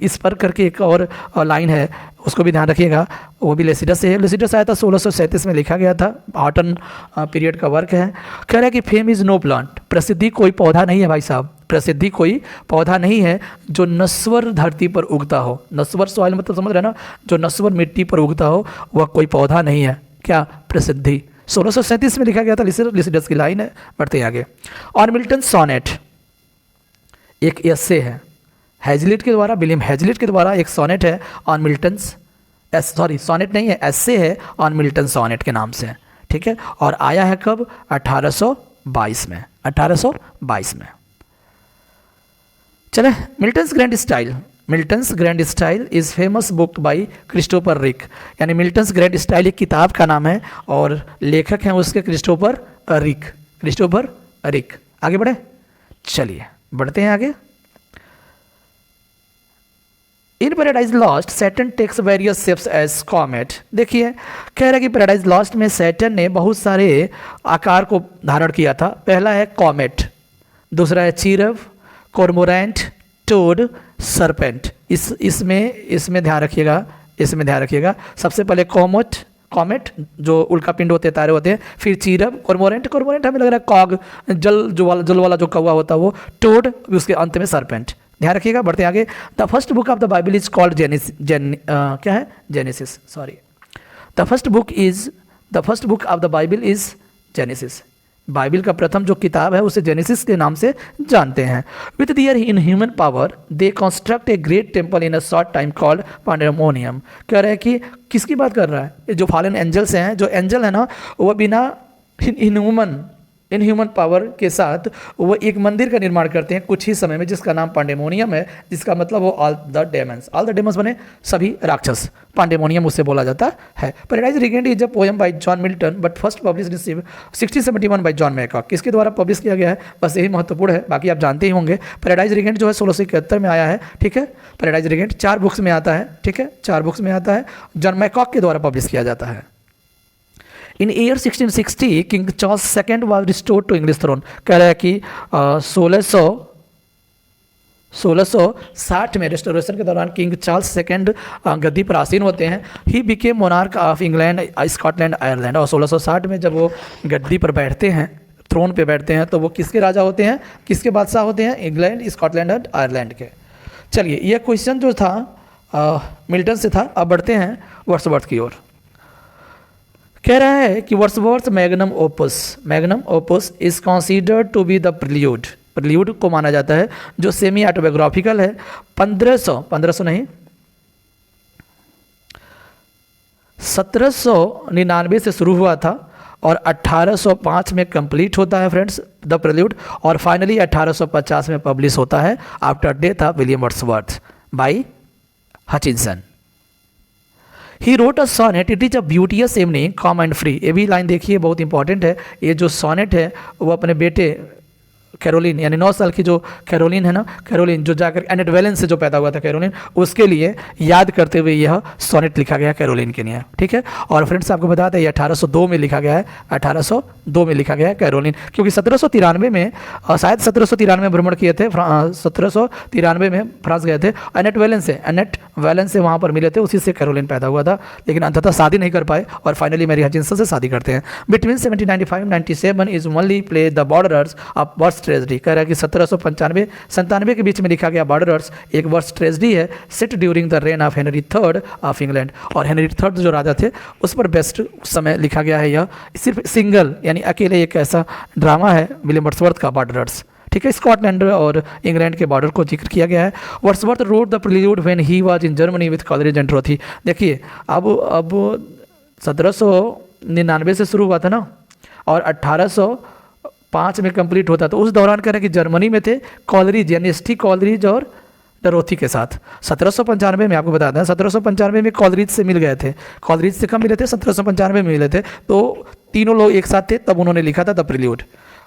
इस पर करके एक और लाइन है, उसको भी ध्यान रखिएगा, वो भी लेसिडस से है। लेसिडस आया था 1637 में, लिखा गया था, हॉटन पीरियड का वर्क है। कह रहा है कि फेम इज़ नो प्लांट, प्रसिद्धि कोई पौधा नहीं है भाई साहब, प्रसिद्धि कोई पौधा नहीं है जो नस्वर धरती पर उगता हो। नस्वर सॉइल मतलब समझ रहे ना, जो नस्वर मिट्टी पर उगता हो वह कोई पौधा नहीं है, क्या, प्रसिद्धि। 1637 में लिखा गया था, लिसिडस की लाइन है। बढ़ते हैं आगे। ऑन मिल्टन सोनेट एक एस्से है, हैजलिट के द्वारा, विलियम हैजलिट के द्वारा एक सोनेट है ऑन मिल्टन्स, सोनेट नहीं है, एस्से है ऑन मिल्टन सोनेट के नाम से, ठीक है। और आया है कब, 1822 में, 1822 में। चले, Milton's grand style is famous book by Christopher Rick, यानी मिल्टन्स ग्रैंड स्टाइल एक किताब का नाम है और लेखक हैं उसके क्रिस्टोफर रिक। आगे बढ़े, चलिए बढ़ते हैं आगे। In Paradise Lost Satan takes various shapes as comet. देखिए, कह रहा है कि पैराडाइज लॉस्ट में सैटर्न ने बहुत सारे आकार को धारण किया था। पहला है कॉमेट, दूसरा है चीरव, कॉर्मोरेंट, टोड, सरपेंट। इसमें ध्यान रखिएगा, सबसे पहले कॉमेट जो उल्का पिंड होते हैं, तारे होते हैं, फिर चीरव, कॉर्मोरेंट हमें लग रहा है कॉग, जल वाला जो कौवा होता है वो, टोड, उसके अंत में सरपेंट। ध्यान रखिएगा, बढ़ते आगे। The first book of the Bible is called genesis. The first book of the Bible is genesis. Bible का प्रथम जो किताब है उसे जेनेसिस के नाम से जानते हैं। With their in human power they construct a great temple in a short time called Pandemonium. कह रहे हैं कि किसकी बात कर रहा है, ये जो फॉलन एंजल्स हैं, जो एंजल है ना, वो बिना इनह्यूमन पावर के साथ वो एक मंदिर का निर्माण करते हैं कुछ ही समय में, जिसका नाम पांडेमोनियम है, जिसका मतलब वो ऑल द डेमन्स बने सभी राक्षस, पांडेमोनियम उससे बोला जाता है। Paradise regained is a poem by John Milton but first published in 1671 bye John macaque. किसके द्वारा पब्लिश किया गया है, बस यही महत्वपूर्ण है, बाकी आप जानते ही होंगे। पैराडाइज रिगेंड जो है 1671 में आया है, ठीक है। पैराडाइज रिगेंड 4 बुक्स में आता है, ठीक है, 4 बुक्स में आता है, जॉन मैकॉक के द्वारा पब्लिश किया जाता है। In year 1660 King Charles second was restored to English throne. कह रहा है कि 1660 में रेस्टोरेशन के दौरान किंग चार्ल्स सेकेंड गद्दी पर आसीन होते हैं। He became monarch of England, Scotland, Ireland. और 1660 में जब वो गद्दी पर बैठते हैं, थ्रोन पे बैठते हैं, तो वो किसके राजा होते हैं, किसके बादशाह होते हैं, इंग्लैंड, स्कॉटलैंड और आयरलैंड के। चलिए, यह क्वेश्चन जो था मिल्टन से था। अब बढ़ते हैं वर्ड्सवर्थ की ओर। कह रहा है कि Wordsworth magnum opus is considered to be the prelude को माना जाता है जो सेमी ऑटोबायोग्राफिकल है। 1799 से शुरू हुआ था और 1805 में कंप्लीट होता है फ्रेंड्स द प्रिल्यूड, और फाइनली 1850 में पब्लिश होता है after death of William Wordsworth by Hutchinson. He wrote a sonnet, it is a beauteous evening, calm and free. ये भी लाइन देखिए, बहुत इंपॉर्टेंट है। ये जो सोनेट है वो अपने बेटे कैरोलिन यानी 9 साल की जो कैरोलिन है ना, कैरोलिन जो जाकर एनेट वेलेन से जो पैदा हुआ था कैरोलिन, उसके लिए याद करते हुए यह सोनेट लिखा गया कैरोलिन के लिए, ठीक है। और फ्रेंड्स आपको बताते हैं ये 1802 में लिखा गया है, 1802 में लिखा गया है कैरोलिन, क्योंकि 1793 में शायद 1793 में भ्रमण किए थे, 1793 में फ्रांस गए थे, एनेट वेलेन से वहाँ पर मिले थे, उसी से कैरोलिन पैदा हुआ था, लेकिन अंततः शादी नहीं कर पाए और फाइनली मैरी हचिंसन से शादी करते हैं। Between 1795-97 is only play the Borderers of verse tragedy, कह रहा है कि 1795-97 के बीच में लिखा गया बॉर्डर्स एक वर्स ट्रेजेडी है, set during the rain of Henry third of England, और हेनरी थर्ड जो राजा थे उस पर बेस्ट समय लिखा गया है। यह सिर्फ सिंगल यानी अकेले एक ऐसा ड्रामा है विलियम वर्ड्सवर्थ का बॉर्डर्स, ठीक है। स्कॉटलैंड और इंग्लैंड के बॉर्डर को जिक्र किया गया है। Wordsworth road the prelude when he was in Germany with Coleridge and Dorothy. देखिए अब 1799 से शुरू हुआ था ना, और 1805 में कंप्लीट होता, तो उस दौरान कह रहे हैं कि जर्मनी में थे कॉलरिज यानी एस टी कॉलरिज और डरोथी के साथ। 1795 में आपको बताते हैं, 1795 में कॉलरिज से मिल गए थे, कॉलरिज से कब मिले थे, 1795 में मिले थे, तो तीनों लोग एक साथ थे, तब उन्होंने लिखा था द प्रील्यूड।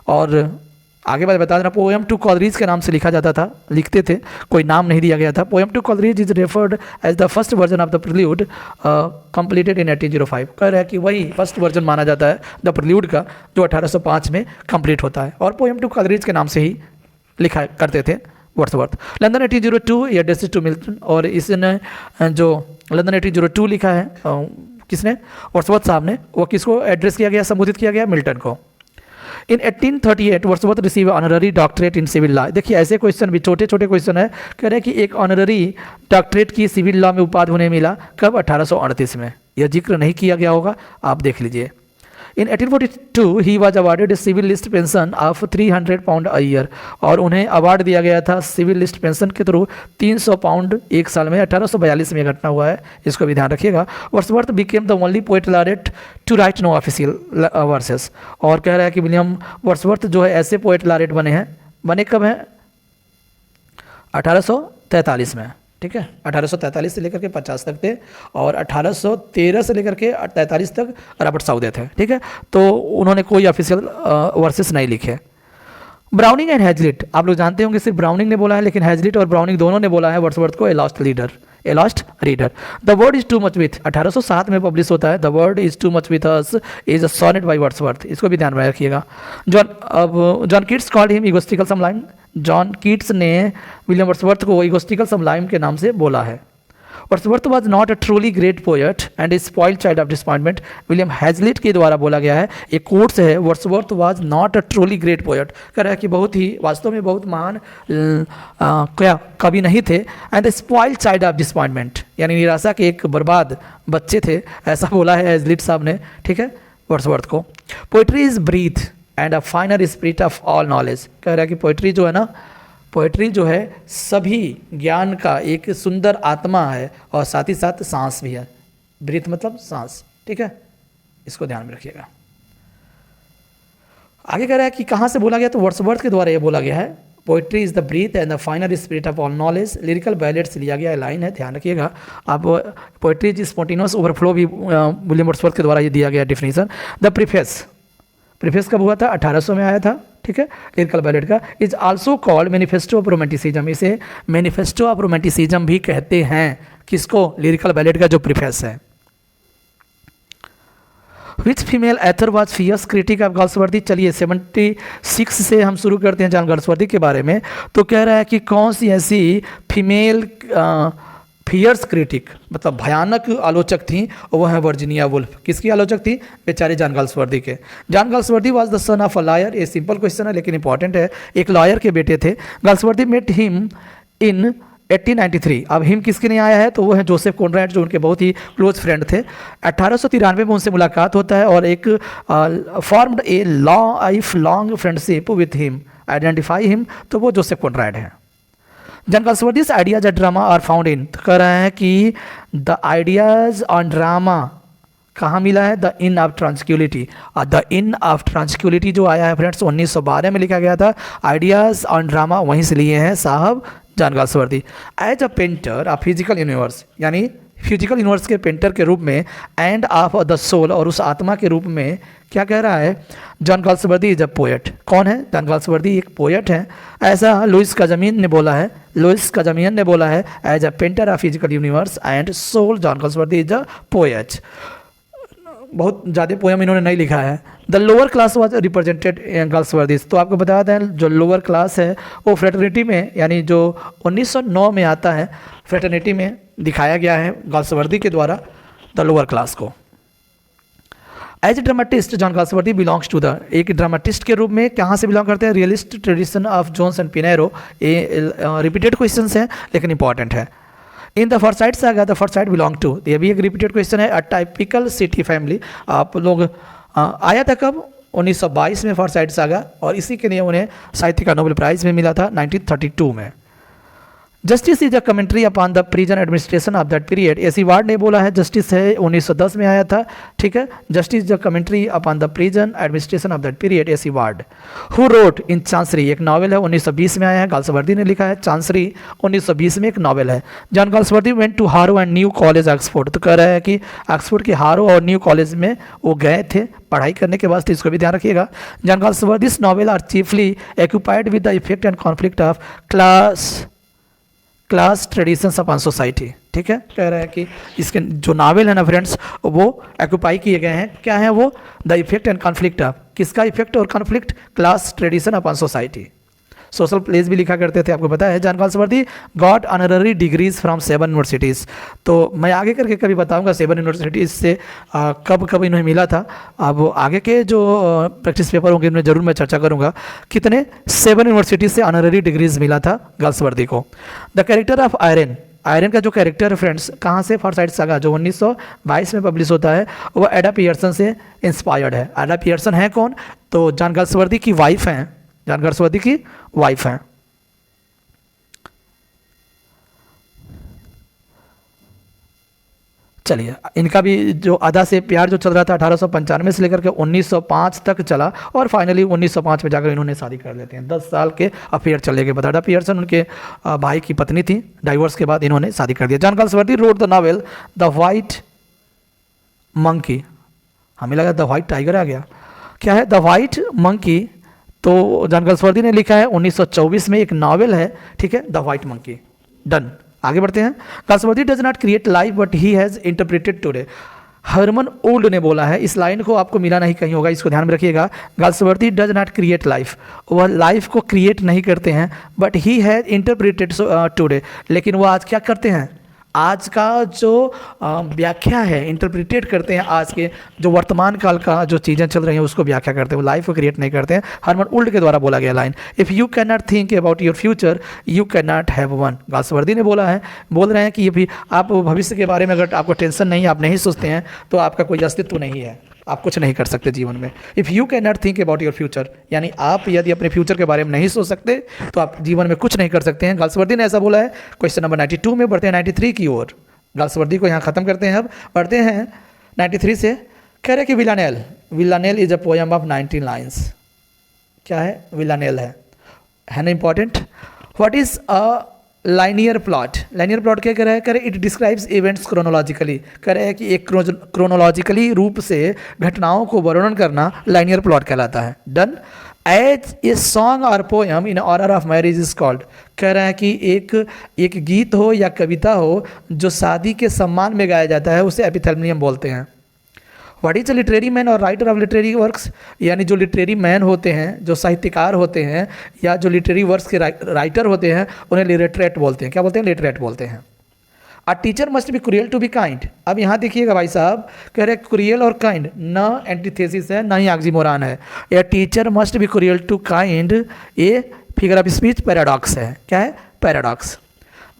और आगे बात बता देना, पोएम टू कॉलरिज के नाम से लिखा जाता था, लिखते थे, कोई नाम नहीं दिया गया था। Poem to Coleridge is referred as the first version of the prelude completed in 1805। कह रहा है कि वही फर्स्ट वर्जन माना जाता है द प्रील्यूड का, जो 1805 में कंप्लीट होता है, और पोएम टू कॉलरिज के नाम से ही लिखा करते थे वर्ड्सवर्थ। लंदन 1802 ये एड्रेस टू मिल्टन, और इसने जो लंदन 1802 लिखा है किसने, वर्ड्सवर्थ साहब ने, वो किसको एड्रेस किया गया, संबोधित किया गया, मिल्टन को। In 1838 Wordsworth receive honorary doctorate in civil law. देखिए ऐसे क्वेश्चन भी छोटे छोटे क्वेश्चन है, कह रहे हैं कि एक ऑनररी डॉक्टरेट की सिविल लॉ में उपाधि उन्हें मिला, कब, 1838 में। यह जिक्र नहीं किया गया होगा, आप देख लीजिए। In 1842 he was awarded civil list pension of 300 pound a year, और उन्हें अवार्ड दिया गया था सिविल लिस्ट पेंशन के थ्रू 300 पाउंड एक साल में। 1842 में घटना हुआ है, इसको भी ध्यान रखिएगा। Wordsworth became the only poet laureate to write no official verses, और कह रहा है कि विलियम वर्ड्सवर्थ जो है ऐसे पोएट लॉरेट बने हैं, बने कब हैं, 1843 में, ठीक है। 1843 से लेकर के 50 तक थे, और 1813 से लेकर के 43 तक रॉबर्ट साउदे थे, ठीक है। तो उन्होंने कोई ऑफिशियल वर्सेस नहीं लिखे। ब्राउनिंग एंड हैजलिट, आप लोग जानते होंगे सिर्फ ब्राउनिंग ने बोला है, लेकिन हैजलिट और ब्राउनिंग दोनों ने बोला है वर्ड्सवर्थ को a lost reader. The world is too much with, 1807 में पब्लिश होता है, the world is too much with us is a sonnet by Wordsworth, इसको भी ध्यान में रखिएगा। John Keats called him egotistical sublime, John Keats ने विलियम वर्ड्सवर्थ को इगोस्टिकल सबलाइम के नाम से बोला है। Wordsworth was not a truly great poet and a spoiled child of disappointment, William Hazlitt के द्वारा बोला गया है, एक कोट्स है, Wordsworth was not a truly great poet, कह रहा है कि बहुत ही वास्तव में बहुत महान क्या कवि नहीं थे, and a spoiled child of disappointment यानी निराशा के एक बर्बाद बच्चे थे, ऐसा बोला है हैजलिट साहब ने, ठीक है, वर्ड्सवर्थ को। Poetry is breath and a finer spirit of all knowledge, कह रहा है कि पोइट्री जो है ना, पोइट्री जो है सभी ज्ञान का एक सुंदर आत्मा है, और साथ ही साथ सांस भी है, ब्रीथ मतलब सांस, ठीक है, इसको ध्यान में रखिएगा। आगे कह रहा है कि कहाँ से बोला गया, तो वर्ड्सवर्थ के द्वारा ये बोला गया है, poetry is the breath and the final spirit of all knowledge. Lyrical ballad से लिया गया लाइन है, ध्यान रखिएगा आप। पोइट्री इज स्पॉन्टेनियस ओवरफ्लो भी विलियम वर्ड्सवर्थ के द्वारा ये दिया गया डिफिनीशन। द प्रीफेस कब हुआ था, 1800 में आया था, ठीक है, लिरिकल बैलेट का। Is also called manifesto of romanticism, इसे मैनिफेस्टो ऑफ रोमांटिसिज्म भी कहते हैं, किसको, लिरिकल बैलेट का जो प्रीफेस है। Which female author was fierce critic of Galsworthy, चलिए 76 से हम शुरू करते हैं जॉन गाल्सवर्दी के बारे में। तो कह रहा है कि कौन सी ऐसी फीमेल फियर्स क्रिटिक मतलब भयानक आलोचक थी, वो है वर्जीनिया वुल्फ। किसकी आलोचक थी, बेचारे जॉन गाल्सवर्दी के। John Galsworthy was the son of a lawyer, ये सिंपल क्वेश्चन है लेकिन इंपॉर्टेंट है, एक लॉयर के बेटे थे। Galsworthy met him in 1893। अब हिम किसके लिए आया है, तो वो है जोसेफ कॉनरैड, जो उनके बहुत ही क्लोज फ्रेंड थे। 1893 में उनसे मुलाकात होता है, और एक formed a lifelong friendship with him, identify him, तो वो जोसेफ कॉनरैड है। John Galsworthy's ideas of drama are found in, तो कह रहे हैं कि द आइडियाज ऑन ड्रामा कहाँ मिला है, द इन ऑफ ट्रांसक्यूलिटी। और द इन ऑफ ट्रांसक्यूलिटी जो आया है फ्रेंड्स 1912 में लिखा गया था, आइडियाज ऑन ड्रामा वहीं से लिए हैं साहब John Galsworthy. As a painter of physical universe, यानी फिजिकल यूनिवर्स के पेंटर के रूप में एंड ऑफ द सोल, और उस आत्मा के रूप में क्या कह रहा है? John Galsworthy is a poet. कौन है? जॉन गाल्सवर्दी एक पोएट है, ऐसा लुइस काज़मियन ने बोला है। लुइस काज़मियन ने बोला है as a painter of physical universe and soul John Galsworthy is a poet. बहुत ज़्यादा पोएम इन्होंने नहीं लिखा है। The lower class was represented Galsworthy's. तो आपको बता दें जो लोअर क्लास है वो फ्रेटर्निटी में, यानी जो 1909 में आता है, फ्रेटर्निटी में दिखाया गया है गाल्सवर्दी के द्वारा द लोअर क्लास को। As a dramatist John Galsworthy belongs to the, एक ड्रामाटिस्ट के रूप में कहाँ से बिलोंग करते हैं? Realist tradition of Jones and Pinero. ये रिपीटेड क्वेश्चन हैं लेकिन इंपॉर्टेंट है। In the Forsyte Saga the Forsyte belong to, ये भी एक रिपीटेड क्वेश्चन है। अ टाइपिकल सिटी फैमिली, आप लोग आया था कब? 1922 में फॉरसाइट सागा, और इसी के लिए उन्हें साहित्य का नोबेल प्राइज़ भी मिला था 1932 में। Justice is a commentary upon the prison administration of that period. AC ward ने बोला है, जस्टिस है 1910 में आया था, ठीक है। Justice is a commentary upon the prison administration of that period, AC ward. Who wrote in chancery, एक नावल है 1920 में आया है, गाल्सवर्दी ने लिखा है। चांसरी 1920 में एक नावल है। जॉन गाल्सवर्दी वेंट टू हारो एंड न्यू कॉलेज ऑक्सफोर्ड, तो कह रहा है कि ऑक्सफोर्ड के हारो और न्यू कॉलेज में वो गए थे पढ़ाई करने के वास्ते, इसको भी ध्यान रखिएगा। John Galsworthy's novel are chiefly occupied with the effect and conflict of class traditions upon society, ठीक है। कह रहा है कि इसके जो नावल है ना फ्रेंड्स, वो एक्यूपाई किए गए हैं, क्या है वो? The effect and conflict of, किसका इफेक्ट और conflict? Class tradition upon society. Social place भी लिखा करते थे, आपको पता है। John Galsworthy got honorary degrees from 7 universities. तो मैं आगे करके कभी बताऊंगा 7 यूनिवर्सिटीज़ से कब कब इन्हें मिला था। अब आगे के जो प्रैक्टिस पेपर होंगे उनमें ज़रूर मैं चर्चा करूंगा कितने 7 यूनिवर्सिटी से ऑनररी डिग्रीज मिला था गाल्सवर्दी को। The character of iron, iron का जो कैरेक्टर है फ्रेंड्स, कहाँ से? फॉरसाइट सागा जो 1922 में पब्लिश होता है, वो एडा पियर्सन से इंस्पायर्ड है। एडा पियर्सन है कौन? तो जॉन गाल्सवर्दी की वाइफ हैं, जॉन गाल्सवर्दी की वाइफ हैं। चलिए, इनका भी जो आधा से प्यार जो चल रहा था 1895 से लेकर के 1905 तक चला, और फाइनली 1905 में जाकर इन्होंने शादी कर लेते हैं। 10 साल के अफेयर चले गए। बता, पियर्सन उनके भाई की पत्नी थी, डाइवोर्स के बाद इन्होंने शादी कर दिया। John Galsworthy road the novel the white monkey, हमें लगा द वाइट टाइगर आ गया, क्या है? The white monkey. तो जॉन गाल्सवर्दी ने लिखा है 1924 में एक नावल है, ठीक है, द वाइट मंकी। डन, आगे बढ़ते हैं। Galsworthy does not create life but he has interpreted today. Hermon Ould ने बोला है, इस लाइन को आपको मिला नहीं कहीं होगा, इसको ध्यान में रखिएगा। Galsworthy does not create life, वह लाइफ को क्रिएट नहीं करते हैं, but he has interpreted today, लेकिन वो आज क्या करते हैं? आज का जो व्याख्या है, इंटरप्रिटेट करते हैं, आज के जो वर्तमान काल का जो चीज़ें चल रही हैं उसको व्याख्या करते हैं, वो लाइफ को क्रिएट नहीं करते हैं। हरमन ओल्ड के द्वारा बोला गया line, if you can not think about your future you can not have one. Galsworthy ने बोला है, बोल रहे हैं कि ये भी आप भविष्य के बारे में अगर आपको टेंशन नहीं, आप नहीं सोचते हैं, तो आपका कोई अस्तित्व नहीं है, आप कुछ नहीं कर सकते जीवन में। If you can not think about your future, यानी आप यदि अपने फ्यूचर के बारे में नहीं सोच सकते तो आप जीवन में कुछ नहीं कर सकते हैं। गाल्सवर्दी ने ऐसा बोला है। क्वेश्चन नंबर 92 में बढ़ते हैं 93 की ओर। गाल्सवर्दी को यहाँ ख़त्म करते हैं, अब बढ़ते हैं 93 से। कह रहे कि villanelle is a poem of 19 lines. क्या है? विलानेल है ना important. What is a linear plot? Linear plot क्या कह रहा है? कह रहे इट डिस्क्राइब्स इवेंट्स क्रोनोलॉजिकली। कह रहे हैं कि एक क्रोनोलॉजिकली रूप से घटनाओं को वर्णन करना लाइनियर प्लॉट कहलाता है। डन। एज ए सॉन्ग और poem in honour of marriage is called. कह रहा है कि एक गीत हो या कविता हो जो शादी के सम्मान में गाया जाता है, उसे एपिथेल्मियम बोलते हैं। What is a literary man और राइटर ऑफ लिटरेरी वर्क्स? यानी जो लिटरेरी मैन होते हैं, जो साहित्यकार होते हैं, या जो लिटरेरी वर्क्स के राइटर होते हैं, उन्हें लिटरेट बोलते हैं। क्या बोलते हैं? लिटरेट बोलते हैं। A teacher must be cruel to be kind. अब यहाँ देखिएगा भाई साहब, कह रहे क्रूएल और काइंड न एंटीथेसिस है, न ही ऑक्सीमोरन है। A teacher must be cruel to kind, ये फिगर ऑफ स्पीच पैराडॉक्स है। क्या है? Paradox.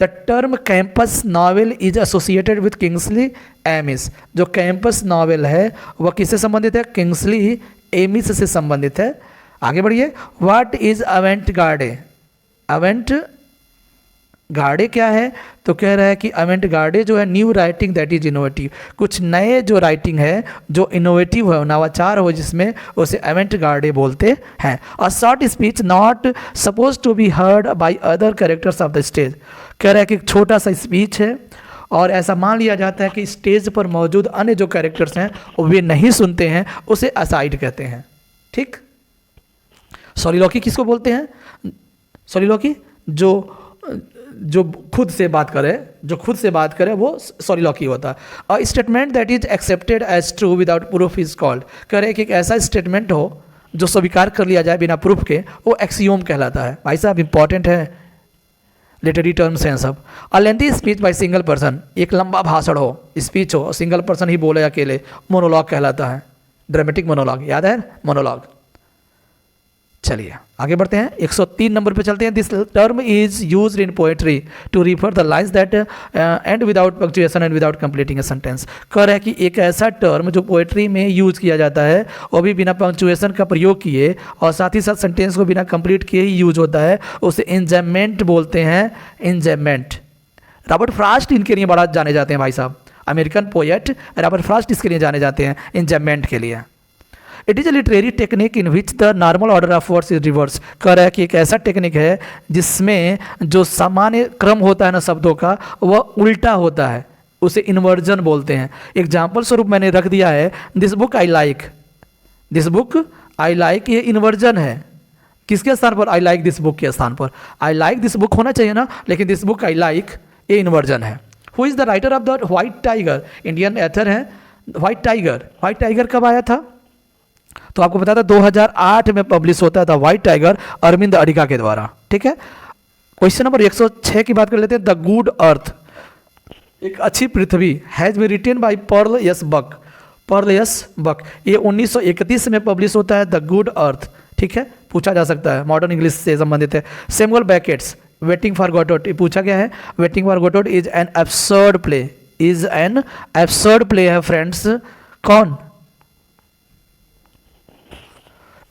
The term campus novel is associated with Kingsley Amis. जो कैंपस नावल है वह किससे संबंधित है? किंग्सली एमिस से संबंधित है। आगे बढ़िए। What is अवेंट गार्डे? अवेंट गार्डे क्या है? तो कह रहा है कि अवेंट गार्डे जो है new writing that is innovative. कुछ नए जो राइटिंग है, जो इनोवेटिव है, नवाचार हो जिसमें, उसे अवेंट गार्डे बोलते हैं। A short speech not suppose to be heard by other characters of the stage. कह रहा है कि छोटा सा स्पीच है और ऐसा मान लिया जाता है कि स्टेज पर मौजूद अन्य जो कैरेक्टर्स हैं वे नहीं सुनते हैं, उसे असाइड कहते हैं। ठीक, सॉलिलॉकी किसको बोलते हैं? सॉलिलॉकी जो खुद से बात करे वो सॉलिलॉकी होता है। A statement that is accepted as true without proof is called, कह रहे कि एक ऐसा स्टेटमेंट हो जो स्वीकार कर लिया जाए बिना प्रूफ के, वो एक्सियोम कहलाता है। भाई साहब इंपॉर्टेंट है, लिटरेरी टर्म्स हैं सब। A lengthy speech by single person, एक लंबा भाषण हो, स्पीच हो, सिंगल पर्सन ही बोले अकेले, मोनोलॉग कहलाता है। ड्रामेटिक मोनोलॉग, याद है मोनोलॉग। चलिए आगे बढ़ते हैं, 103 नंबर पे चलते हैं। This term is used in poetry to refer the lines that end without punctuation and without completing a sentence. कह रहा है कि एक ऐसा टर्म जो पोएट्री में यूज किया जाता है, वो भी बिना पंक्चुएशन का प्रयोग किए और साथ ही साथ सेंटेंस को बिना कंप्लीट किए ही यूज होता है, उसे इंजैमेंट बोलते हैं। इंजैमेंट। रॉबर्ट फ्रॉस्ट इनके लिए बड़ा जाने जाते हैं भाई साहब, अमेरिकन पोएट रॉबर्ट फ्रॉस्ट इसके लिए जाने जाते हैं, इंजैमेंट के लिए। It is a literary technique in which the normal order of words is reverse. कह रहा है कि एक ऐसा टेक्निक है जिसमें जो सामान्य क्रम होता है ना शब्दों का, वह उल्टा होता है, उसे इन्वर्जन बोलते हैं। एग्जाम्पल स्वरूप मैंने रख दिया है, this book I like. This book I like ये इन्वर्जन है, किसके स्थान पर? आई लाइक दिस बुक के स्थान पर। आई लाइक दिस बुक होना चाहिए ना, लेकिन दिस बुक आई लाइक ये इन्वर्जन है। Who is the writer of the White Tiger? Indian author है व्हाइट टाइगर। व्हाइट टाइगर कब आया था? तो आपको पता था 2008 में पब्लिश होता था व्हाइट टाइगर, अरविंद अडिगा के द्वारा। ठीक है, क्वेश्चन नंबर 106 की बात कर लेते हैं। द गुड अर्थ, एक अच्छी पृथ्वी, has been written by Pearl S Buck. Pearl S Buck ये 1931 में पब्लिश होता है, द गुड अर्थ। ठीक है, पूछा जा सकता है, मॉडर्न इंग्लिश से संबंधित है। Samuel Beckett's Waiting for Godot, ये पूछा गया है। Waiting for Godot is an absurd play, is an absurd play है फ्रेंड्स। कौन?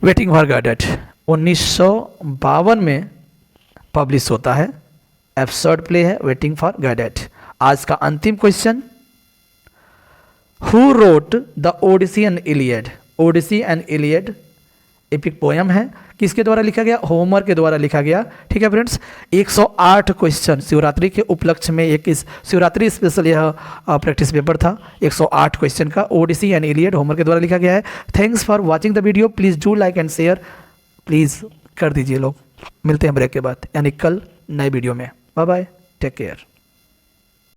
वेटिंग फॉर गॉडोट 1952 में पब्लिश होता है, एब्सर्ड प्ले है वेटिंग फॉर गॉडोट। आज का अंतिम question, who wrote the Odyssey and Iliad? Odyssey and Iliad epic poem है, किसके द्वारा लिखा गया? होमर के द्वारा लिखा गया। ठीक है फ्रेंड्स, 108 क्वेश्चन शिवरात्रि के उपलक्ष्य में एक इस शिवरात्रि स्पेशल यह प्रैक्टिस पेपर था। 108 क्वेश्चन का ओडिसी एंड इलियड होमर के द्वारा लिखा गया है। Thanks for watching the video, please do like and share, please कर दीजिए लोग। मिलते हैं ब्रेक के बाद, यानी कल नए वीडियो में। Bye bye, take care.